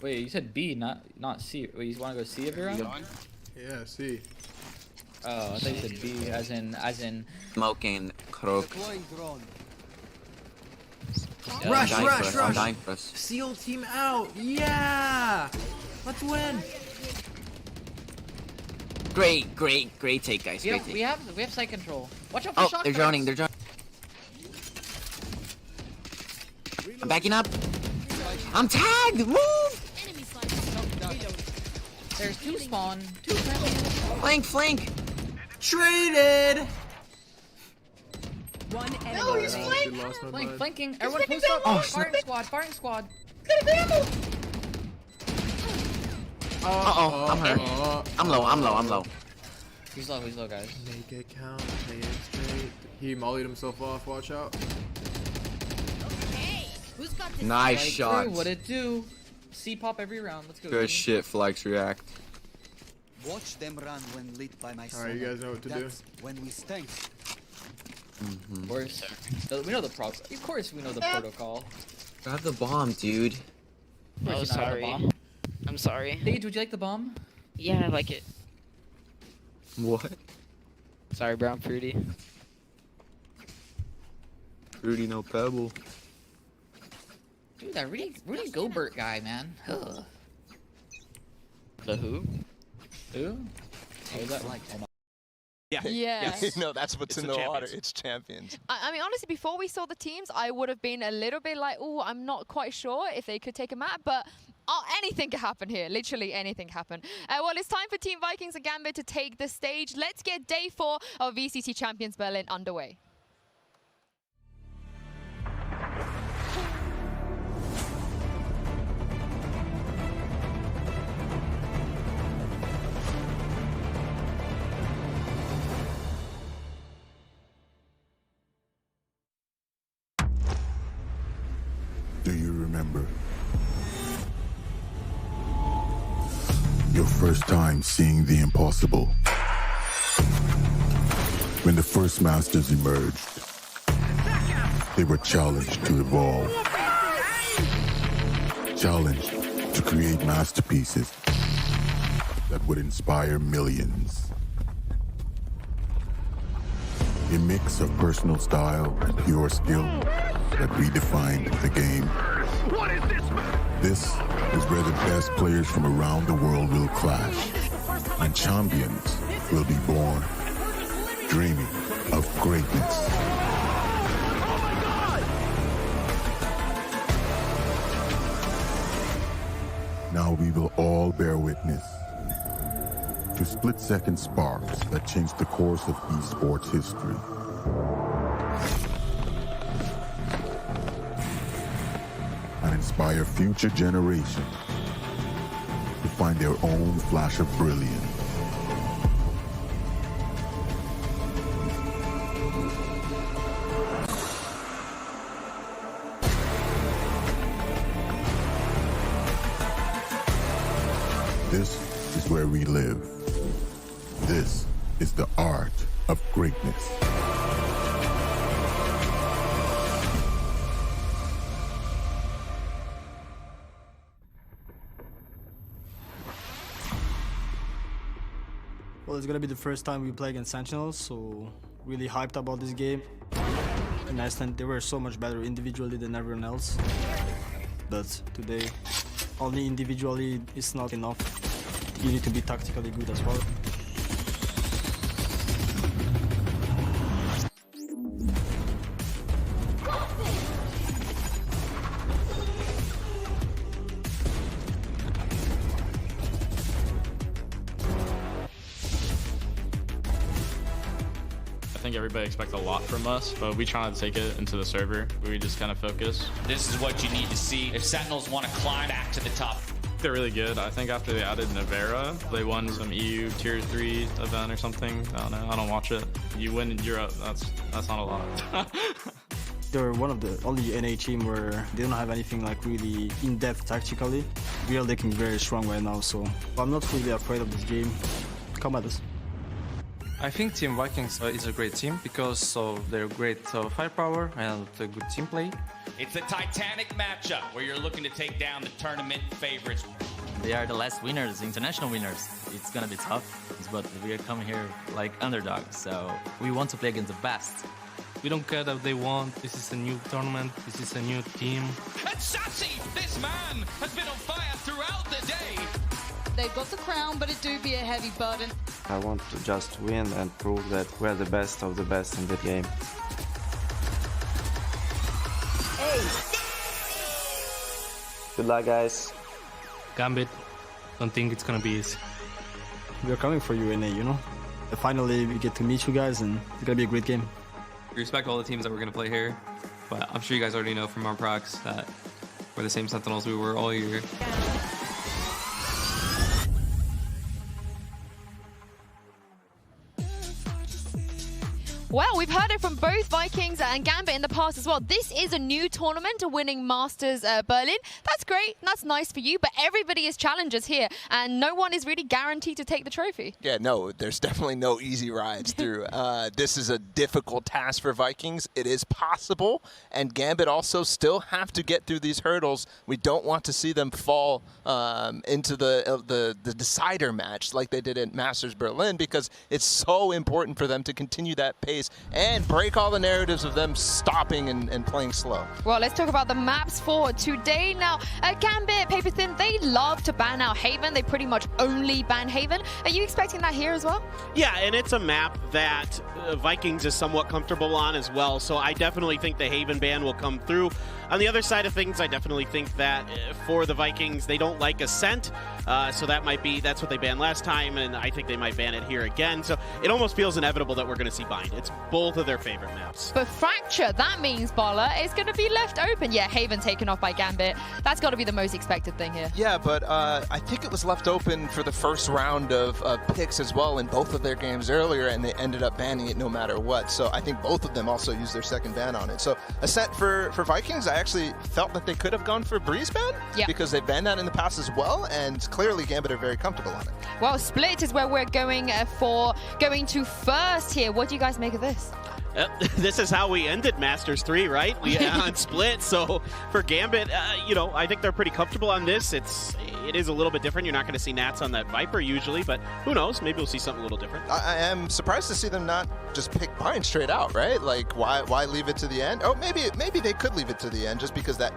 Wait, you said B, not C. Wait, you want to go C every round? Yeah, C. Oh, I thought you said B, as in. Smoking croak. Rush! I'm dying for us. SEAL team out! Yeah! Let's win! Great take, guys. We Great have, take. we have site control. Watch out for Oh, shot they're threats. droning. I'm backing up. I'm tagged. Move. There's two spawn. Flank. Traded! One enemy No, he's remaining. Lost my mind. Flanking. Everyone post up. Oh, Firing squad. Uh-oh, I'm hurt. I'm low. He's low, guys. Make it count, play it straight. He mollied himself off, watch out. Nice Like, shot. What it do? C pop every round. Let's go. Good shit, Flex React. Watch them run when lit by my Alright, you guys know what to do. When we stink. Of course. We know the Of course we know the protocol. Grab the bomb, dude. Oh, Of course you know the sorry. bomb. I'm sorry. Paige, would you like the bomb? Yeah, I like it. What? Sorry, bro. I'm fruity. Rudy, no pebble. Dude, that Rudy Gobert guy, man. Ugh. The who? Who? Oh, is that Yeah. Yes. No, that's what's It's in the the water. champions. It's champions. I mean, honestly, before we saw the teams, I would have been a little bit like, oh, I'm not quite sure if they could take a map, but anything can happen here. Literally anything can happen. Well, it's time for Team Vikings and Gambit to take the stage. Let's get day 4 of VCT Champions Berlin underway. remember. Your first time seeing the impossible. When the first masters emerged, they were challenged to evolve. Challenged to create masterpieces that would inspire millions. A mix of personal style and pure skill that redefined the game. What is this, man? This is where the best players from around the world will clash, and champions will be born, dreaming of greatness. Now we will all bear witness to split-second sparks that changed the course of esports history. And inspire future generations to find their own flash of brilliance. This is where we live. This is the art of greatness. Well, it's gonna be the first time we play against Sentinels, so really hyped about this game. In Iceland, they were so much better individually than everyone else. But today, only individually is not enough. You need to be tactically good as well. I think everybody expects a lot from us, but we try not to take it into the server. We just kind of focus. This is what you need to see if Sentinels want to climb back to the top. They're really good. I think after they added Nevera, they won some EU Tier 3 event or something. I don't know. I don't watch it. You win in Europe. That's not a lot. They're one of the only NA team where they don't have anything like really in-depth tactically. We are looking very strong right now, so I'm not really afraid of this game. Come at us. I think Team Vikings is a great team because of their great firepower and good team play. It's a titanic matchup where you're looking to take down the tournament favorites. They are the last winners, international winners. It's gonna be tough, but we are coming here like underdogs, so we want to play against the best. We don't care that they won. This is a new tournament. This is a new team. And Sassy, this man has been on fire throughout the day. They've got the crown, but it do be a heavy burden. I want to just win and prove that we're the best of the best in the game. Hey. Good luck, guys. Gambit, don't think it's gonna be easy. We're coming for you, NA, you know? Finally, we get to meet you guys, and it's gonna be a great game. We respect all the teams that we're gonna play here, but I'm sure you guys already know from our procs that we're the same Sentinels we were all year. Well, we've heard it from both Vikings and Gambit in the past as well. This is a new tournament, winning Masters Berlin. That's great. That's nice for you, but everybody is challengers here, and no one is really guaranteed to take the trophy. Yeah, no, there's definitely no easy rides through. This is a difficult task for Vikings. It is possible, and Gambit also still have to get through these hurdles. We don't want to see them fall into the decider match like they did at Masters Berlin, because it's so important for them to continue that pace and break all the narratives of them stopping and playing slow. Well, let's talk about the maps for today. Now, Gambit, Paper Thin, they love to ban out Haven. They pretty much only ban Haven. Are you expecting that here as well? Yeah, and it's a map that Vikings is somewhat comfortable on as well, so I definitely think the Haven ban will come through. On the other side of things, I definitely think that for the Vikings, they don't like Ascent, so that's what they banned last time, and I think they might ban it here again. So it almost feels inevitable that we're going to see Bind. It's both of their favorite maps. But Fracture, that means Bola is going to be left open. Yeah, Haven taken off by Gambit. That's got to be the most expected thing here. Yeah, but I think it was left open for the first round of picks as well in both of their games earlier, and they ended up banning it no matter what. So I think both of them also used their second ban on it. So a set for Vikings, I actually felt that they could have gone for Breeze ban because they've banned that in the past as well, and clearly Gambit are very comfortable on it. Well, Split is where we're going to first here. What do you guys make of this? This is how we ended Masters 3, right? We on Split. So for Gambit, you know, I think they're pretty comfortable on this. It is a little bit different. You're not going to see Nats on that Viper usually, but who knows? Maybe we'll see something a little different. I am surprised to see them not just pick Bind straight out, right? Like, why leave it to the end? Oh, maybe they could leave it to the end just because that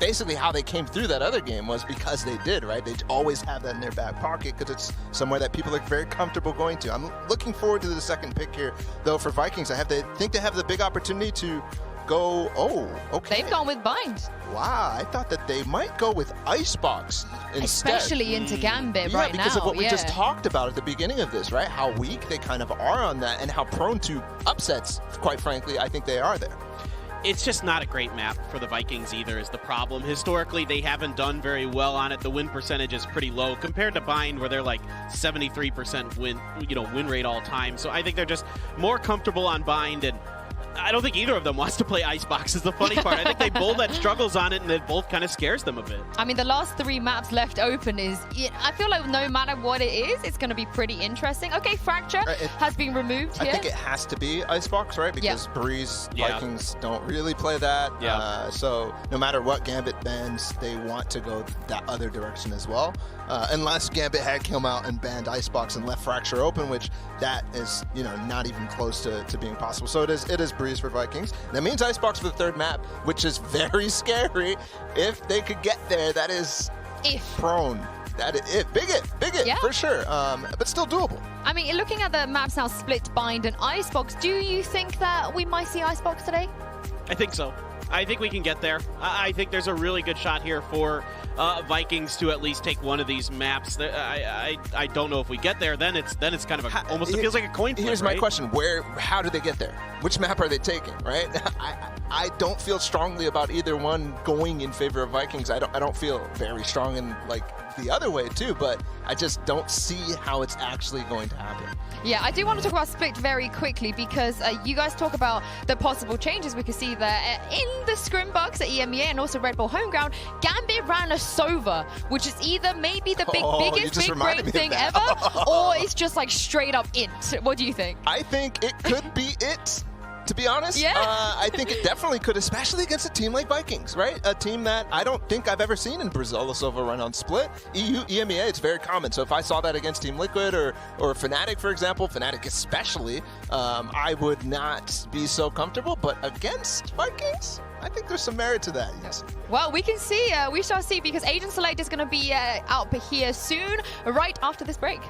basically how they came through that other game was because they did, right? They always have that in their back pocket because it's somewhere that people are very comfortable going to. I'm looking forward to the second pick here, though. For Vikings, I think they have the big opportunity to go. Oh, okay. They've gone with Bind. Wow, I thought that they might go with Icebox instead. Especially into Gambit right now. Yeah, because of what we just talked about at the beginning of this, right? How weak they kind of are on that and how prone to upsets, quite frankly, I think they are there. It's just not a great map for the Vikings either is the problem. Historically, they haven't done very well on it. The win percentage is pretty low compared to Bind, where they're like 73% win rate all time. So I think they're just more comfortable on Bind, and I don't think either of them wants to play Icebox is the funny part. I think they both had struggles on it, and it both kind of scares them a bit. I mean, the last 3 maps left open is, I feel like no matter what it is, it's going to be pretty interesting. Okay, Fracture has been removed here. I think it has to be Icebox, right? Because Breeze, Vikings don't really play that. So no matter what Gambit bans, they want to go that other direction as well. Unless Gambit had come out and banned Icebox and left Fracture open, which that is, not even close to being possible. So it is Breeze for Vikings. That means Icebox for the third map, which is very scary. If they could get there, that is prone. That is it. Big it for sure. But still doable. I mean, looking at the maps now, Split, Bind, and Icebox, do you think that we might see Icebox today? I think so. I think we can get there. I think there's a really good shot here for Vikings to at least take one of these maps. I don't know if we get there. Then it's kind of almost it feels like a coin flip. Here's my question: how do they get there? Which map are they taking? Right? I don't feel strongly about either one going in favor of Vikings. I don't feel very strong in like the other way too, but I just don't see how it's actually going to happen. Yeah, I do want to talk about Split very quickly because you guys talk about the possible changes we could see there. In the Scrimbucks at EMEA and also Red Bull Homeground, Gambit ran a Sova, which is either maybe the biggest big brain thing ever, or it's just like straight up int. What do you think? I think it could be it. To be honest, I think it definitely could, especially against a team like Vikings, right? A team that I don't think I've ever seen in Brazil, a Silva run on Split. EMEA, it's very common. So if I saw that against Team Liquid or Fnatic, for example, Fnatic especially, I would not be so comfortable. But against Vikings, I think there's some merit to that, yes. Well, we can see, we shall see, because Agent Select is going to be out here soon, right after this break.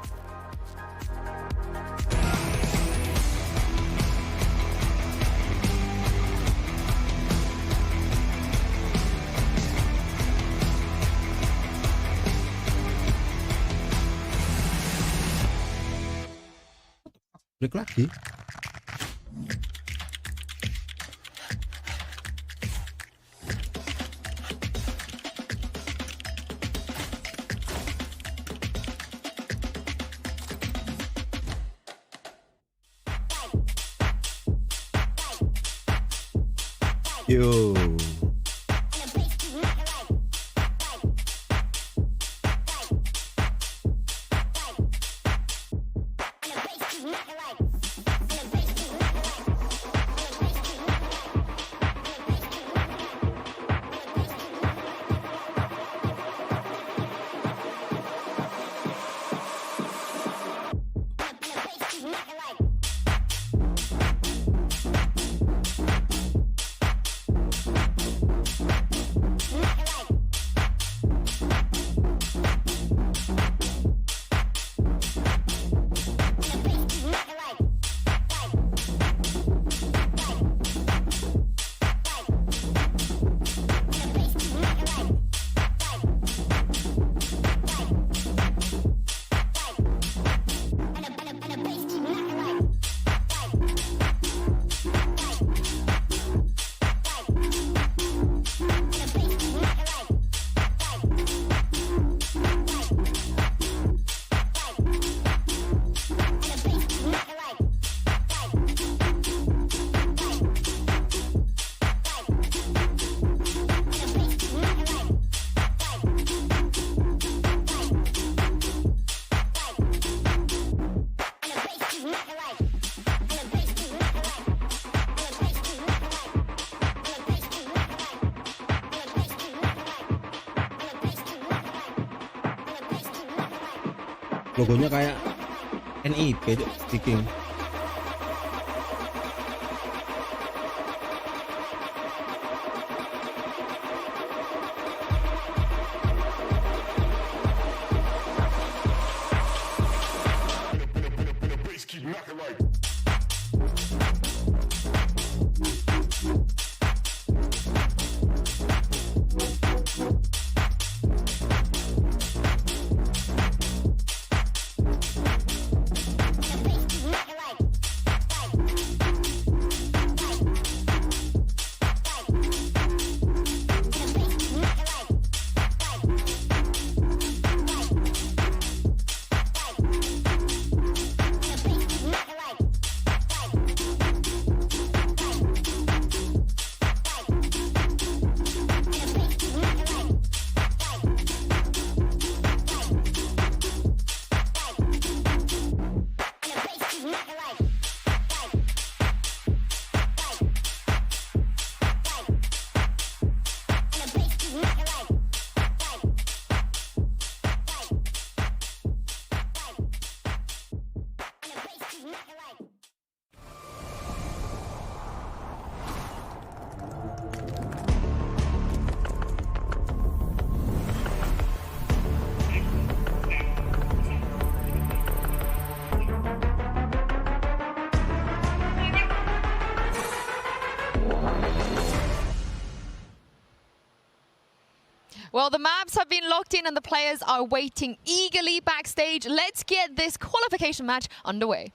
Break lagi. Yo. Logonya kayak NIP, Cuk, Viking. Well, the maps have been locked in and the players are waiting eagerly backstage. Let's get this qualification match underway.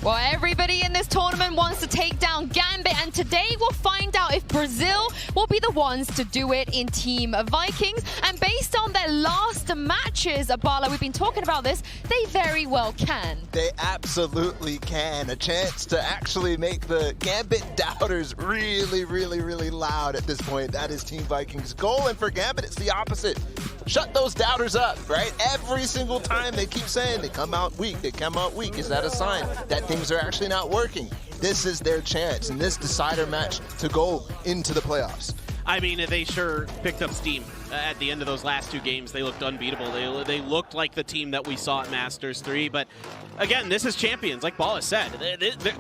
Well, everybody in this tournament wants to take down Gambit, and today we'll find out if Brazil will be the ones to do it in Team Vikings. And based on their last matches, Bala, we've been talking about this, they very well can. They absolutely can. A chance to actually make the Gambit doubters really, really, really loud at this point. That is Team Vikings' goal, and for Gambit, it's the opposite. Shut those doubters up, right? Every single time they keep saying they come out weak, they come out weak. Is that a sign that things are actually not working? This is their chance in this decider match to go into the playoffs. I mean, they sure picked up steam at the end of those last two games. They looked unbeatable. They looked like the team that we saw at Masters 3. But again, this is Champions, like Bala said.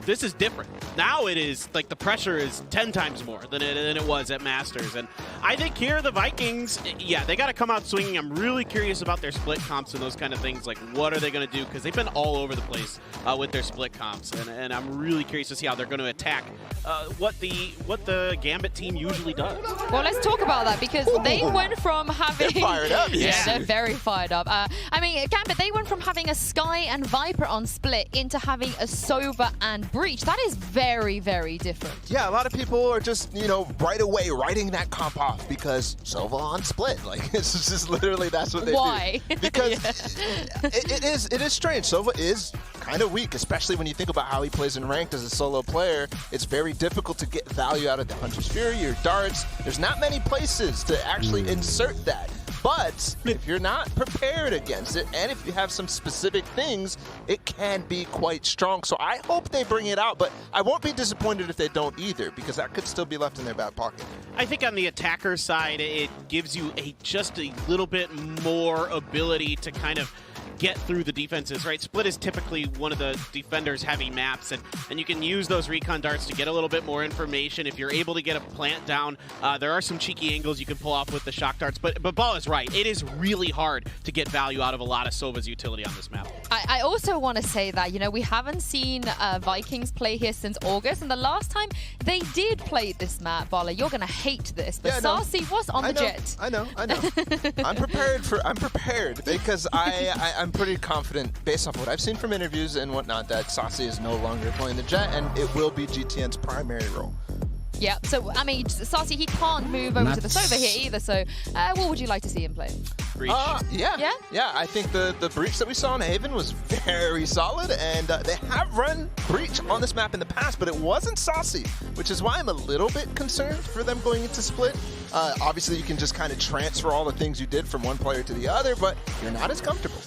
This is different. Now it is, like, the pressure is 10 times more than it was at Masters. And I think here the Vikings, yeah, they got to come out swinging. I'm really curious about their split comps and those kind of things. Like, what are they going to do? Because they've been all over the place with their split comps. And I'm really curious to see how they're going to attack what the Gambit team usually does. Well, let's talk about that, because they went from having... They're fired up, yeah, they're very fired up. I mean, Gambit, they went from having a Sky and Viper on split into having a Sova and Breach. That is very, very different. Yeah, a lot of people are just, you know, right away writing that comp off because Sova on split. Like, it's just literally that's what they Why? do. Because it is strange. Sova is kind of weak, especially when you think about how he plays in ranked as a solo player. It's very difficult to get value out of the Hunter's Fury or darts. There's not many places to actually insert that. But if you're not prepared against it, and if you have some specific things, it can be quite strong. So I hope they bring it out, but I won't be disappointed if they don't either, because that could still be left in their back pocket. I think on the attacker side, it gives you just a little bit more ability to kind of get through the defenses, right? Split is typically one of the defenders' heavy maps, and you can use those recon darts to get a little bit more information. If you're able to get a plant down, there are some cheeky angles you can pull off with the shock darts, but Ball is right. It is really hard to get value out of a lot of Sova's utility on this map. I also want to say that, you know, we haven't seen Vikings play here since August, and the last time they did play this map, Bala, you're going to hate this, but Saucy was on the jet. I know. I'm prepared because I'm pretty confident, based off what I've seen from interviews and whatnot, that Saucy is no longer playing the jet, and it will be GTN's primary role. Yeah, so, I mean, Saucy, he can't move over to the Sova here either, so what would you like to see him play? Breach. Yeah, I think the Breach that we saw in Haven was very solid, and they have run Breach on this map in the past, but it wasn't Saucy, which is why I'm a little bit concerned for them going into Split. Obviously, you can just kind of transfer all the things you did from one player to the other, but you're not as comfortable.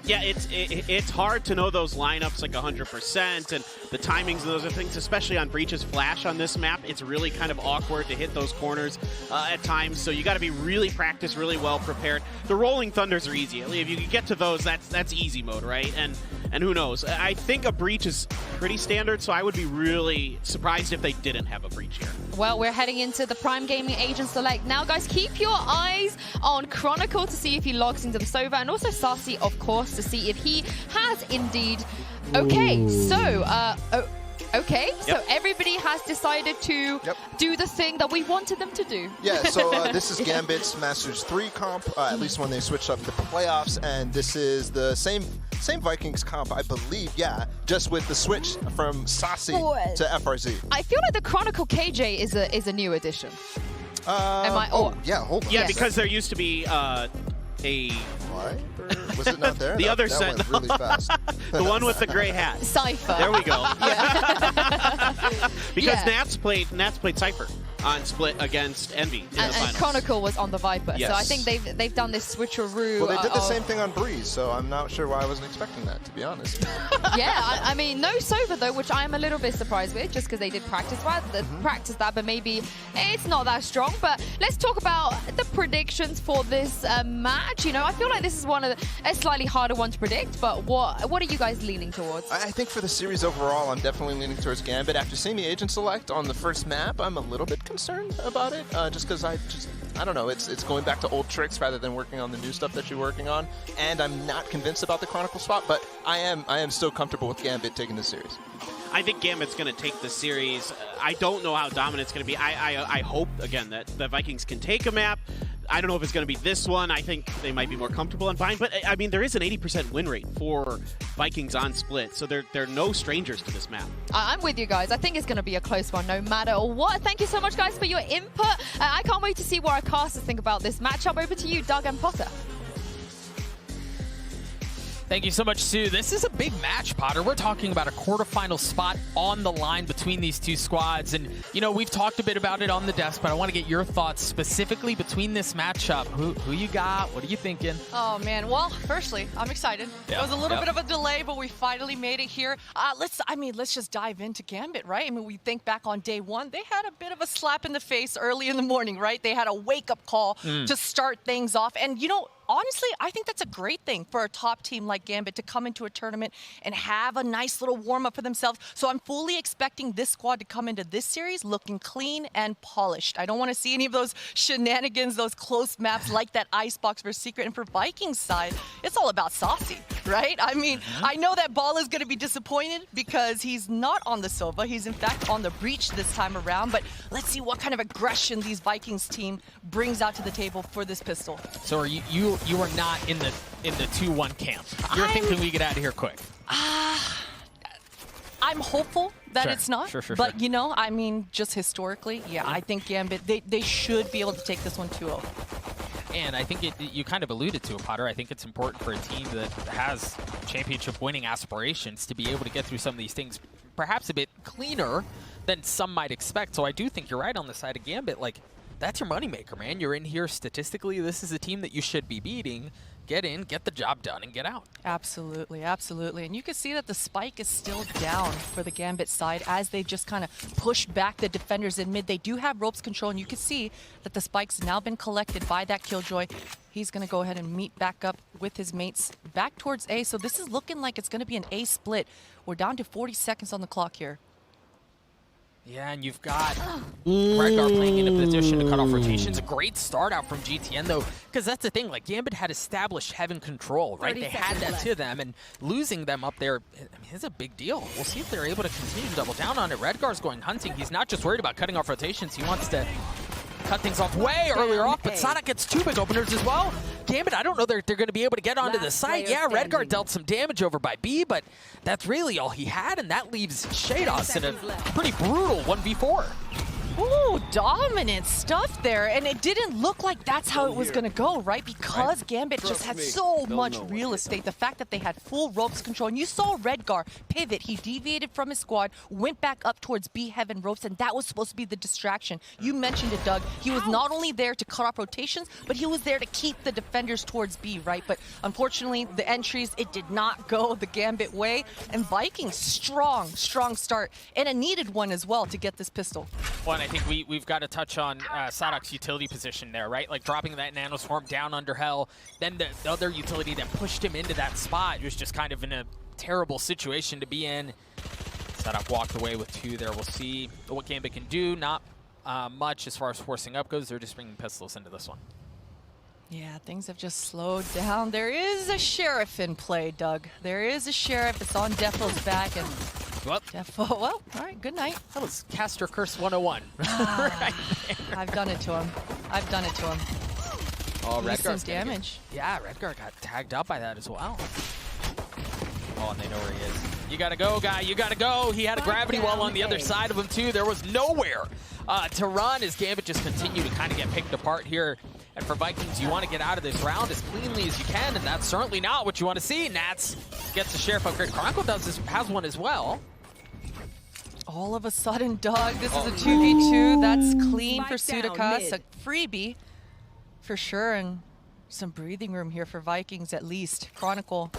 Yeah, it's hard to know those lineups like 100%, and the timings of those things, especially on Breach's flash on this map. It's really kind of awkward to hit those corners at times, so you got to be really practiced, really well prepared. The Rolling Thunders are easy. If you can get to those, that's easy mode, right? And who knows? I think a Breach is pretty standard, so I would be really surprised if they didn't have a Breach here. Well, we're heading into the Prime Gaming Agent Select now, guys. Keep your eyes on Chronicle to see if he logs into the Sova, and also Saucy, of course, to see if he has indeed. Okay, so so everybody has decided to do the thing that we wanted them to do. Yeah, so this is Gambit's Masters 3 comp, at least when they switched up the playoffs, and this is the same Vikings comp, I believe, just with the switch from Saucy to FRZ. I feel like the Chronicle KJ is a new addition. Hold on. Yeah, because there used to be What? Was it not there? The other that set. went really fast. The one with the gray hat. Cypher. There we go. Because Nats played Cypher on Split against Envy in the and finals. Chronicle was on the Viper. Yes. So I think they've done this switcheroo. Well, they did the same thing on Breeze, so I'm not sure why I wasn't expecting that, to be honest. Yeah, I mean, no Sova though, which I'm a little bit surprised with, just because they did practice that, but maybe it's not that strong. But let's talk about the predictions for this match. You know, I feel like this is one of a slightly harder one to predict, but what are you guys leaning towards? I think for the series overall, I'm definitely leaning towards Gambit. After seeing the Agent Select on the first map, I'm a little bit concerned about it, just because I don't know, it's going back to old tricks rather than working on the new stuff that you're working on, and I'm not convinced about the Chronicle spot, but I am still comfortable with Gambit taking this series. I think Gambit's going to take the series. I don't know how dominant it's going to be. I hope, again, that the Vikings can take a map. I don't know if it's going to be this one. I think they might be more comfortable and fine. But, I mean, there is an 80% win rate for Vikings on Split, so they're no strangers to this map. I'm with you guys. I think it's going to be a close one no matter what. Thank you so much, guys, for your input. I can't wait to see what our casters think about this matchup. Over to you, Doug and Potter. Thank you so much, Sue. This is a big match, Potter. We're talking about a quarterfinal spot on the line between these two squads. And, you know, we've talked a bit about it on the desk, but I want to get your thoughts specifically between this matchup. Who you got? What are you thinking? Oh, man. Well, firstly, I'm excited. Yeah. It was a little bit of a delay, but we finally made it here. Let's just dive into Gambit, right? I mean, we think back on day one, they had a bit of a slap in the face early in the morning, right? They had a wake-up call to start things off. And, you know, honestly, I think that's a great thing for a top team like Gambit to come into a tournament and have a nice little warm-up for themselves. So I'm fully expecting this squad to come into this series looking clean and polished. I don't want to see any of those shenanigans, those close maps like that Icebox versus Secret. And for Vikings side, it's all about Saucy, right? I mean, I know that Ball is going to be disappointed because he's not on the Sova. He's, in fact, on the Breach this time around. But let's see what kind of aggression these Vikings team brings out to the table for this pistol. So are you are not in the 2-1 camp. You're thinking we get out of here quick. I'm hopeful that it's not. Sure. But, you know, I mean, just historically, I think Gambit, they should be able to take this one 2-0. And I think you kind of alluded to it, Potter. I think it's important for a team that has championship winning aspirations to be able to get through some of these things perhaps a bit cleaner than some might expect. So I do think you're right on the side of Gambit. Like, that's your moneymaker, man. You're in here statistically. This is a team that you should be beating. Get in, get the job done, and get out. Absolutely, absolutely. And you can see that the spike is still down for the Gambit side as they've just kind of pushed back the defenders in mid. They do have ropes control, and you can see that the spike's now been collected by that Killjoy. He's going to go ahead and meet back up with his mates back towards A. So this is looking like it's going to be an A split. We're down to 40 seconds on the clock here. Yeah, and you've got Redgar playing in a position to cut off rotations. A great start out from GTN, though, because that's the thing. Like, Gambit had established heaven control, right? They had that to them, and losing them up there, I mean, it's a big deal. We'll see if they're able to continue to double down on it. Redgar's going hunting. He's not just worried about cutting off rotations. He wants to cut things off way earlier off, but Sonic gets 2 big openers as well. Gambit, I don't know they're going to be able to get onto the site. Yeah, Redgar dealt some damage over by B, but that's really all he had, and that leaves Shados in a pretty brutal 1v4. Ooh, dominant stuff there. And it didn't look like that's how it was going to go, right? Because Gambit just had so much real estate. The fact that they had full ropes control. And you saw Redgar pivot. He deviated from his squad, went back up towards B Heaven ropes, and that was supposed to be the distraction. You mentioned it, Doug. He was not only there to cut off rotations, but he was there to keep the defenders towards B, right? But unfortunately, the entries, it did not go the Gambit way. And Vikings, strong start. And a needed one as well to get this pistol. Well, and I think we've got to touch on Sadok's utility position there, right? Like dropping that nanoswarm down under Hell, then the other utility that pushed him into that spot was just kind of in a terrible situation to be in. Sadok walked away with 2 there. We'll see what Gambit can do. Not much as far as forcing up goes. They're just bringing pistols into this one. Yeah, things have just slowed down. There is a Sheriff in play, Doug. There is a Sheriff. It's on Defo's back, and Defo, well, all right, good night. That was Caster Curse 101. Right there. I've done it to him. I've done it to him. Oh, Redgar's damage. Yeah, Redgar got tagged up by that as well. Oh, and they know where he is. You gotta go, guy. You gotta go. He had a gravity well on the other side of him, too. There was nowhere to run as Gambit just continued to kind of get picked apart here. And for Vikings, you want to get out of this round as cleanly as you can, and that's certainly not what you want to see. Nats gets the Sheriff upgrade. Chronicle has one as well. All of a sudden, Doug, this is a 2v2. That's clean for Sudoka. It's a freebie for sure, and some breathing room here for Vikings at least. Chronicle.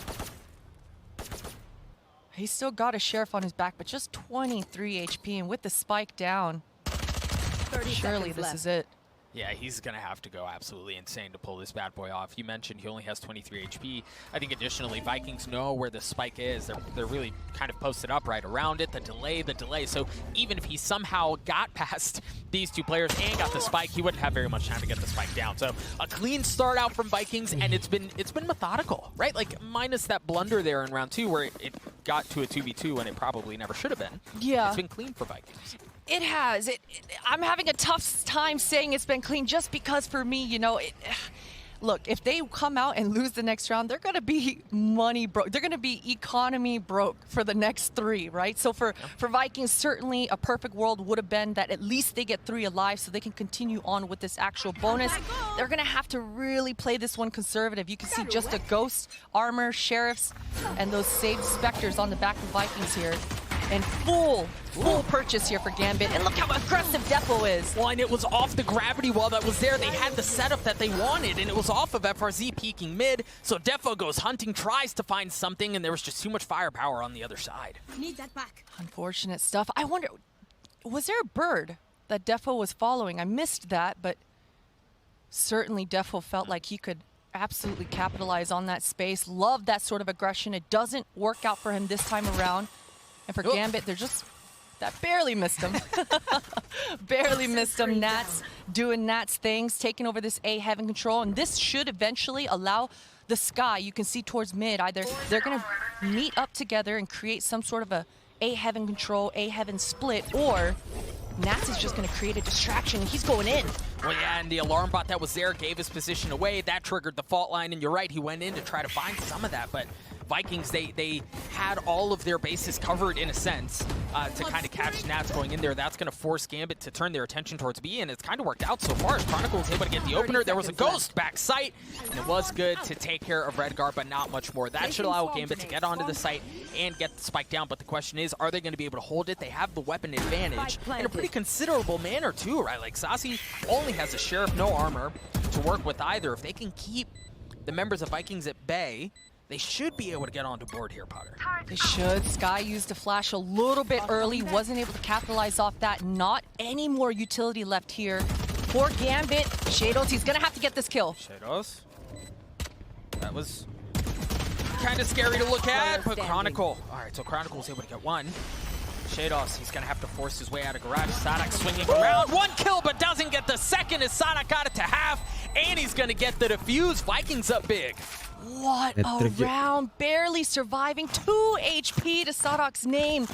He's still got a Sheriff on his back, but just 23 HP, and with the spike down, surely this is it. Yeah, he's going to have to go absolutely insane to pull this bad boy off. You mentioned he only has 23 HP. I think additionally, Vikings know where the spike is. They're really kind of posted up right around it. The delay. So even if he somehow got past these 2 players and got the spike, he wouldn't have very much time to get the spike down. So a clean start out from Vikings, and it's been methodical, right? Like minus that blunder there in round 2 where it got to a 2v2 when it probably never should have been. Yeah. It's been clean for Vikings. It has. I'm having a tough time saying it's been clean just because for me, you know, look, if they come out and lose the next round, they're going to be money broke. They're going to be economy broke for the next 3, right? So for Vikings, certainly a perfect world would have been that at least they get 3 alive so they can continue on with this actual bonus. They're going to have to really play this one conservative. You can see just a Ghost, Armor, Sheriffs, and those saved Spectres on the back of Vikings here. And full purchase here for Gambit. And look how aggressive Defo is. Well, and it was off the gravity wall that was there. They had the setup that they wanted, and it was off of FRZ peeking mid. So Defo goes hunting, tries to find something, and there was just too much firepower on the other side. Need that back. Unfortunate stuff. I wonder, was there a bird that Defo was following? I missed that, but certainly Defo felt like he could absolutely capitalize on that space. Love that sort of aggression. It doesn't work out for him this time around. And for Gambit, they're just, that barely missed him. Barely missed him. Nats doing Nats things, taking over this A Heaven control. And this should eventually allow the Sky, you can see towards mid, either they're going to meet up together and create some sort of A Heaven control, A Heaven split, or Nats is just going to create a distraction, and he's going in. Well, yeah, and the alarm bot that was there gave his position away. That triggered the fault line, and you're right, he went in to try to find some of that, but Vikings, they had all of their bases covered in a sense to kind of catch Nats going in there. That's going to force Gambit to turn their attention towards B, and it's kind of worked out so far as Chronicle was able to get the opener. There was a Ghost back site, and it was good to take care of Redgar, but not much more. That should allow Gambit to get onto the site and get the spike down, but the question is, are they going to be able to hold it? They have the weapon advantage in a pretty considerable manner too, right? Like Sasi only only has a Sheriff, no armor to work with either. If they can keep the members of Vikings at bay, they should be able to get onto board here, Potter. They should. Sky used the flash a little bit early, wasn't able to capitalize off that. Not any more utility left here for Gambit. Shadows, he's gonna have to get this kill. Shadows. That was kind of scary to look at, but Chronicle. All right, so Chronicle was able to get one. Shadows, he's gonna have to force his way out of garage. Sadak swinging around, one kill, but doesn't get the second as Sadak got it to half, and he's gonna get the defuse. Vikings up big. What a round, barely surviving. 2 HP to Sadak's name.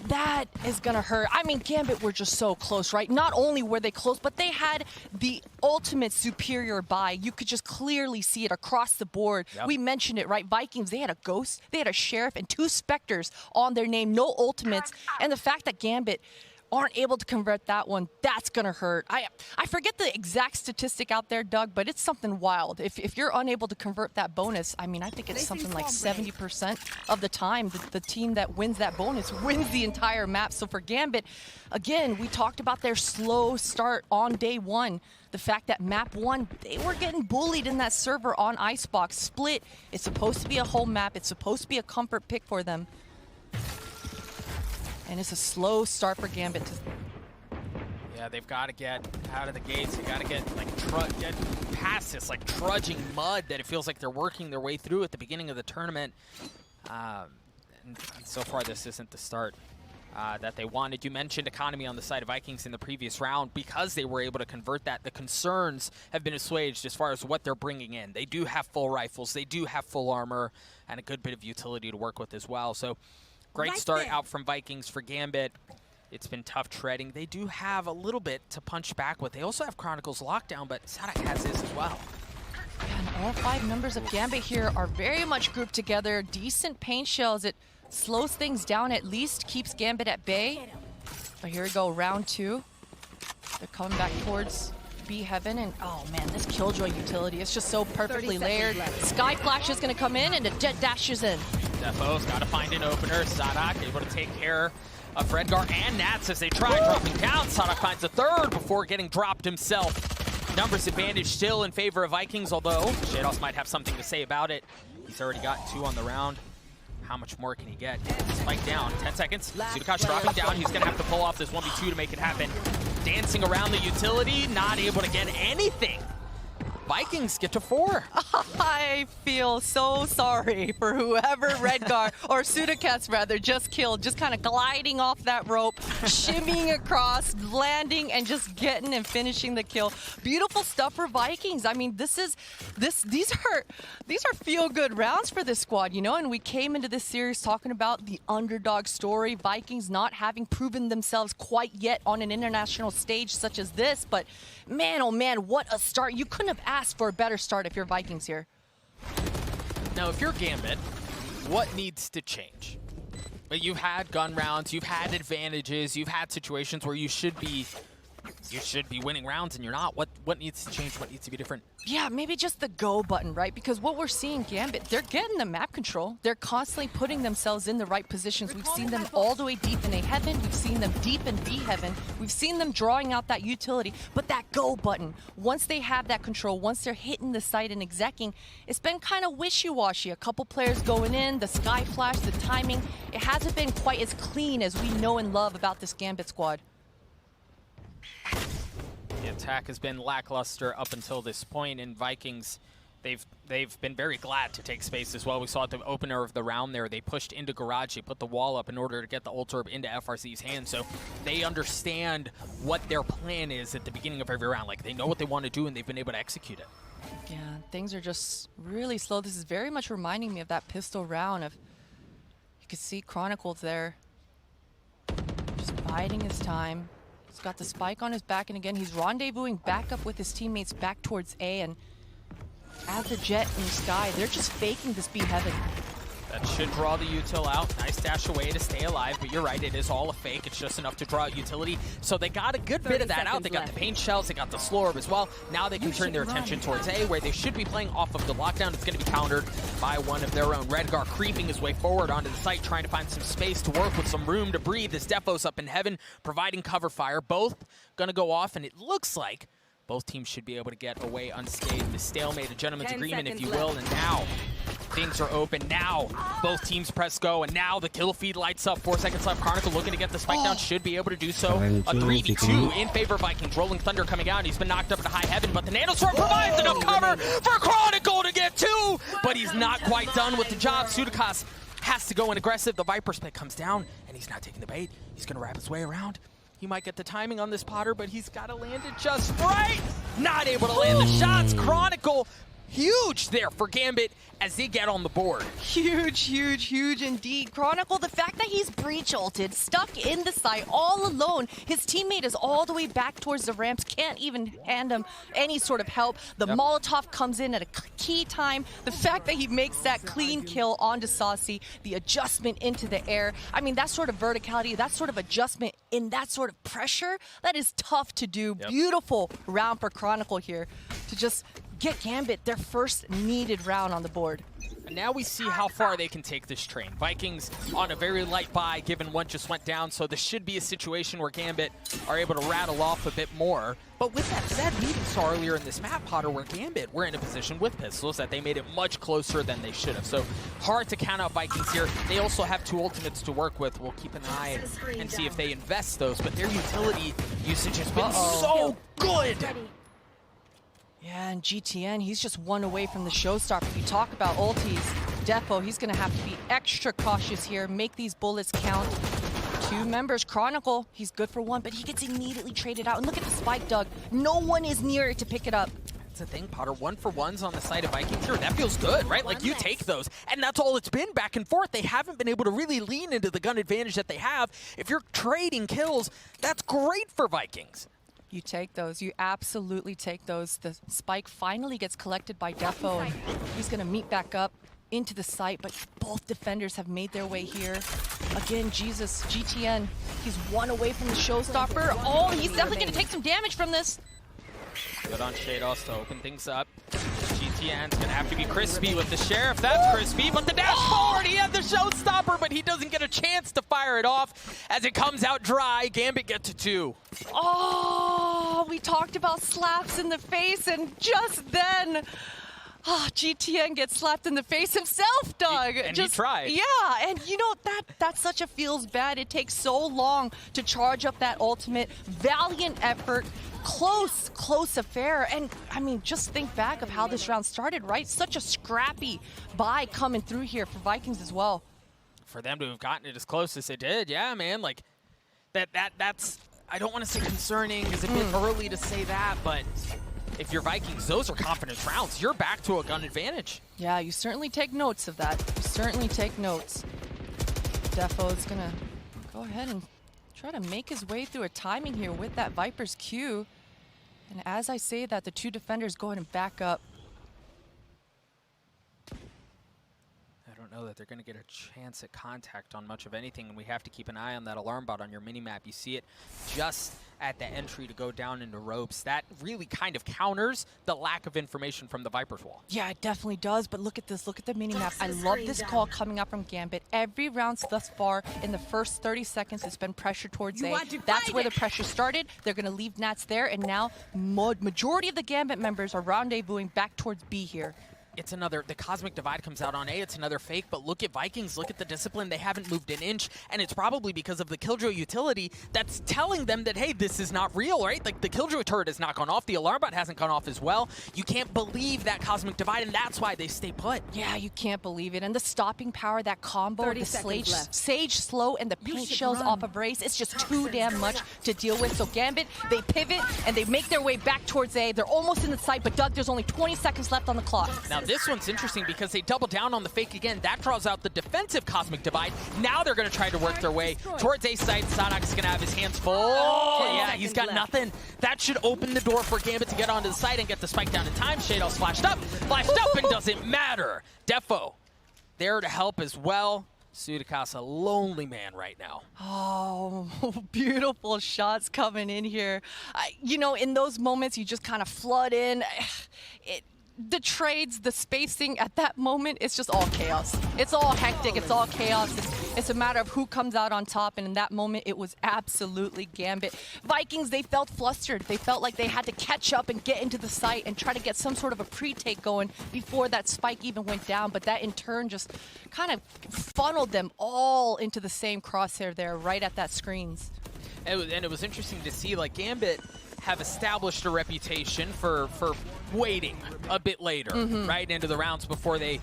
That is gonna hurt. I mean, Gambit were just so close, right? Not only were they close, but they had the ultimate superior buy. You could just clearly see it across the board. Yep. We mentioned it, right? Vikings, they had a Ghost, they had a Sheriff, and 2 Spectres on their name, no ultimates. And the fact that Gambit aren't able to convert that one, that's gonna hurt. I forget the exact statistic out there, Doug, but it's something wild. If you're unable to convert that bonus, I mean, I think it's something like 70% of the time the team that wins that bonus wins the entire map. So for Gambit, again, we talked about their slow start on day 1. The fact that map 1, they were getting bullied in that server on Icebox. Split, it's supposed to be a home map. It's supposed to be a comfort pick for them. And it's a slow start for Gambit. Yeah, they've got to get out of the gates. They got to get get past this trudging mud that it feels like they're working their way through at the beginning of the tournament. And so far, this isn't the start that they wanted. You mentioned economy on the side of Vikings in the previous round. Because they were able to convert that, the concerns have been assuaged as far as what they're bringing in. They do have full rifles. They do have full armor and a good bit of utility to work with as well. So great start out from Vikings for Gambit. It's been tough treading. They do have a little bit to punch back with. They also have Chronicles lockdown, but Sadak has his as well. And all 5 members of Gambit here are very much grouped together. Decent paint shells. It slows things down, at least keeps Gambit at bay. But here we go, round 2. They're coming back towards B Heaven, and oh man, this Killjoy utility is just so perfectly layered. Sky Flash is gonna come in, and the Jet dashes in. Defo's got to find an opener. Sadak able to take care of Redgar and Nats as they try dropping down. Sadak finds a third before getting dropped himself. Numbers advantage still in favor of Vikings, although Shados might have something to say about it. He's already got 2 on the round. How much more can he get? Spike down, 10 seconds. Sudakash dropping down. He's gonna have to pull off this 1v2 to make it happen. Dancing around the utility, not able to get anything. Vikings get to 4. I feel so sorry for whoever Redgar, or Sudakats rather, just killed. Just kind of gliding off that rope, shimmying across, landing, and just getting and finishing the kill. Beautiful stuff for Vikings. I mean, these are feel-good rounds for this squad, you know? And we came into this series talking about the underdog story. Vikings not having proven themselves quite yet on an international stage such as this, but man, oh man, what a start. You couldn't have asked for a better start if you're Vikings here. Now, if you're Gambit, what needs to change? You've had gun rounds, you've had advantages, you've had situations where you should be winning rounds and you're not. What needs to change? What needs to be different? Yeah, maybe just the go button, right? Because what we're seeing Gambit, they're getting the map control. They're constantly putting themselves in the right positions. We've seen them all the way deep in A Heaven. We've seen them deep in B Heaven. We've seen them drawing out that utility. But that go button, once they have that control, once they're hitting the site and execing, it's been kind of wishy-washy. A couple players going in, the Sky Flash, the timing, it hasn't been quite as clean as we know and love about this Gambit squad. The attack has been lackluster up until this point, and Vikings, they've been very glad to take space as well. We saw at the opener of the round there, they pushed into garage, they put the wall up in order to get the ult orb into FRC's hands, so they understand what their plan is at the beginning of every round. Like, they know what they want to do, and they've been able to execute it. Yeah, things are just really slow. This is very much reminding me of that pistol round. You can see Chronicles there, just biding his time. He's got the spike on his back, and again, he's rendezvousing back up with his teammates back towards A, and as the Jet and the Sky, they're just faking this B Heaven. That should draw the util out. Nice dash away to stay alive, but you're right, it is all a fake. It's just enough to draw out utility. So they got a good bit of that out. They got the paint shells, they got the slow orb as well. Now they can turn their attention towards A, where they should be playing off of the lockdown. It's going to be countered by one of their own. Redgar creeping his way forward onto the site, trying to find some space to work with some room to breathe. This Defo's up in heaven, providing cover fire. Both going to go off, and it looks like both teams should be able to get away unscathed. The stalemate, a gentleman's agreement, if you will, and now things are open. Now both teams press go, and now the kill feed lights up. 4 seconds left. Chronicle looking to get the spike down, should be able to do so. A 3v2 in favor of Vikings. Rolling Thunder coming out, and he's been knocked up into high heaven, but the Nanosword provides enough cover for Chronicle to get two, but he's not quite done with the job. Sudakas has to go in aggressive. The Viper spit comes down, and he's not taking the bait. He's going to wrap his way around. He might get the timing on this Potter, but he's got to land it just right. Not able to land the shots. Chronicle, huge there for Gambit as they get on the board. Huge, huge, huge indeed. Chronicle, the fact that he's breach ulted, stuck in the site all alone. His teammate is all the way back towards the ramps, can't even hand him any sort of help. The Molotov comes in at a key time. The fact that he makes that clean kill onto Saucy, the adjustment into the air. I mean, that sort of verticality, that sort of adjustment in that sort of pressure, that is tough to do. Beautiful round for Chronicle here to just get Gambit their first needed round on the board. And now we see how far they can take this train. Vikings on a very light buy, given one just went down, so this should be a situation where Gambit are able to rattle off a bit more. But with that said, we even saw earlier in this map, Potter, where Gambit were in a position with pistols that they made it much closer than they should have. So hard to count out Vikings here. They also have two ultimates to work with. We'll keep an eye and see if they invest those, but their utility usage has been so good. Yeah, and GTN, he's just one away from the showstopper. You talk about ultis. Defo, he's going to have to be extra cautious here, make these bullets count. Two members, Chronicle, he's good for one, but he gets immediately traded out. And look at the spike, Doug. No one is near it to pick it up. That's the thing, Potter. 1-for-1s on the side of Vikings here. That feels good, right? Like, you take those. And that's all it's been, back and forth. They haven't been able to really lean into the gun advantage that they have. If you're trading kills, that's great for Vikings. You take those. You absolutely take those. The spike finally gets collected by Defo, and he's going to meet back up into the site, but both defenders have made their way here. Again, Jesus, GTN, he's one away from the showstopper. Oh, he's definitely going to take some damage from this. Good on Shados to open things up. GTN's going to have to be crispy with the Sheriff. That's crispy, but the dash forward, he had the showstopper, but he doesn't get a chance to fire it off. As it comes out dry, Gambit gets to two. Oh, we talked about slaps in the face, and just then, GTN gets slapped in the face himself, Doug. And he tried. Yeah, and you know, that's such a feels bad. It takes so long to charge up that ultimate. Valiant effort. Close affair. And I mean, just think back of how this round started, right? Such a scrappy buy coming through here for Vikings as well. For them to have gotten it as close as they did, yeah, man, like that's, I don't want to say concerning, it's a bit early to say that, but if you're Vikings, those are confidence rounds. You're back to a gun advantage. Yeah, you certainly take notes of that. You certainly take notes. Defo is gonna go ahead and try to make his way through a timing here with that Viper's Q. And as I say that, the two defenders go ahead and back up. I don't know that they're going to get a chance at contact on much of anything, and we have to keep an eye on that alarm bot on your mini-map. You see it just at the entry to go down into ropes. That really kind of counters the lack of information from the Viper's wall. Yeah, it definitely does, but look at this. Look at the mini-map. I love this call coming up from Gambit. Every round thus far, in the first 30 seconds, it's been pressure towards A. That's where the pressure started. They're going to leave Nats there, and now majority of the Gambit members are rendezvousing back towards B here. It's another, the Cosmic Divide comes out on A, it's another fake, but look at Vikings, look at the discipline, they haven't moved an inch, and it's probably because of the Killjoy utility that's telling them that, hey, this is not real, right? Like, the Killjoy turret has not gone off, the alarm bot hasn't gone off as well. You can't believe that Cosmic Divide, and that's why they stay put. Yeah, you can't believe it, and the stopping power, that combo, the Sage Slow, and the paint shells off of Race, it's just too damn much to deal with. So Gambit, they pivot, and they make their way back towards A. They're almost in the site, but Doug, there's only 20 seconds left on the clock. Now, this one's interesting because they double down on the fake again. That draws out the defensive Cosmic Divide. Now they're going to try to work their way towards A site. Sanok's going to have his hands full. Oh, yeah, he's got nothing. That should open the door for Gambit to get onto the site and get the spike down in time. Shadow flashed up and doesn't matter. Defo there to help as well. Sudicas a lonely man right now. Oh, beautiful shots coming in here. You know, in those moments, you just kind of flood in. The trades, the spacing at that moment, it's just all chaos. It's all hectic, it's all chaos. It's a matter of who comes out on top, and in that moment, it was absolutely Gambit. Vikings, they felt flustered. They felt like they had to catch up and get into the site and try to get some sort of a pre-take going before that spike even went down, but that in turn just kind of funneled them all into the same crosshair there, right at that screens. And it was interesting to see, like, Gambit have established a reputation for waiting a bit later, right into the rounds before they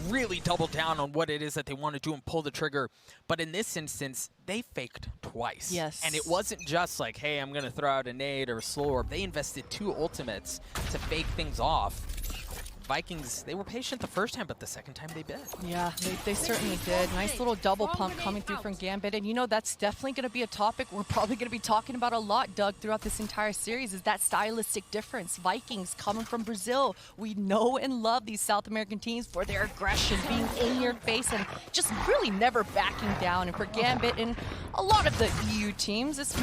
really double down on what it is that they want to do and pull the trigger. But in this instance, they faked twice. Yes. And it wasn't just like, hey, I'm going to throw out a nade or a slow orb. They invested 2 ultimates to fake things off. Vikings, they were patient the first time, but the second time they bit. Yeah, they certainly did. Nice little double pump coming through from Gambit. And you know, that's definitely going to be a topic we're probably going to be talking about a lot, Doug, throughout this entire series, is that stylistic difference. Vikings coming from Brazil. We know and love these South American teams for their aggression, being in your face and just really never backing down. And for Gambit and a lot of the EU teams, it's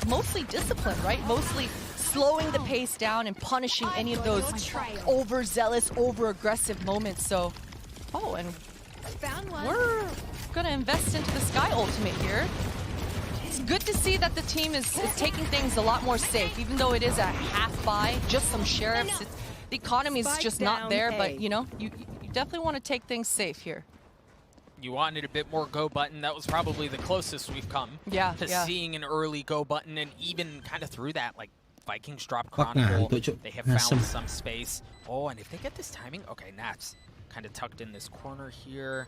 mostly discipline, right? Mostly slowing the pace down and punishing any of those overzealous, over-aggressive moments. So, oh, and we're going to invest into the Sky ultimate here. It's good to see that the team is taking things a lot more safe, even though it is a half buy, just some sheriffs. The economy is just not there, but, you know, you definitely want to take things safe here. You wanted a bit more go button. That was probably the closest we've come to seeing an early go button, and even kind of through that, like, Vikings drop Chronicle. They have found some space. Oh, and if they get this timing, okay, Nats kind of tucked in this corner here.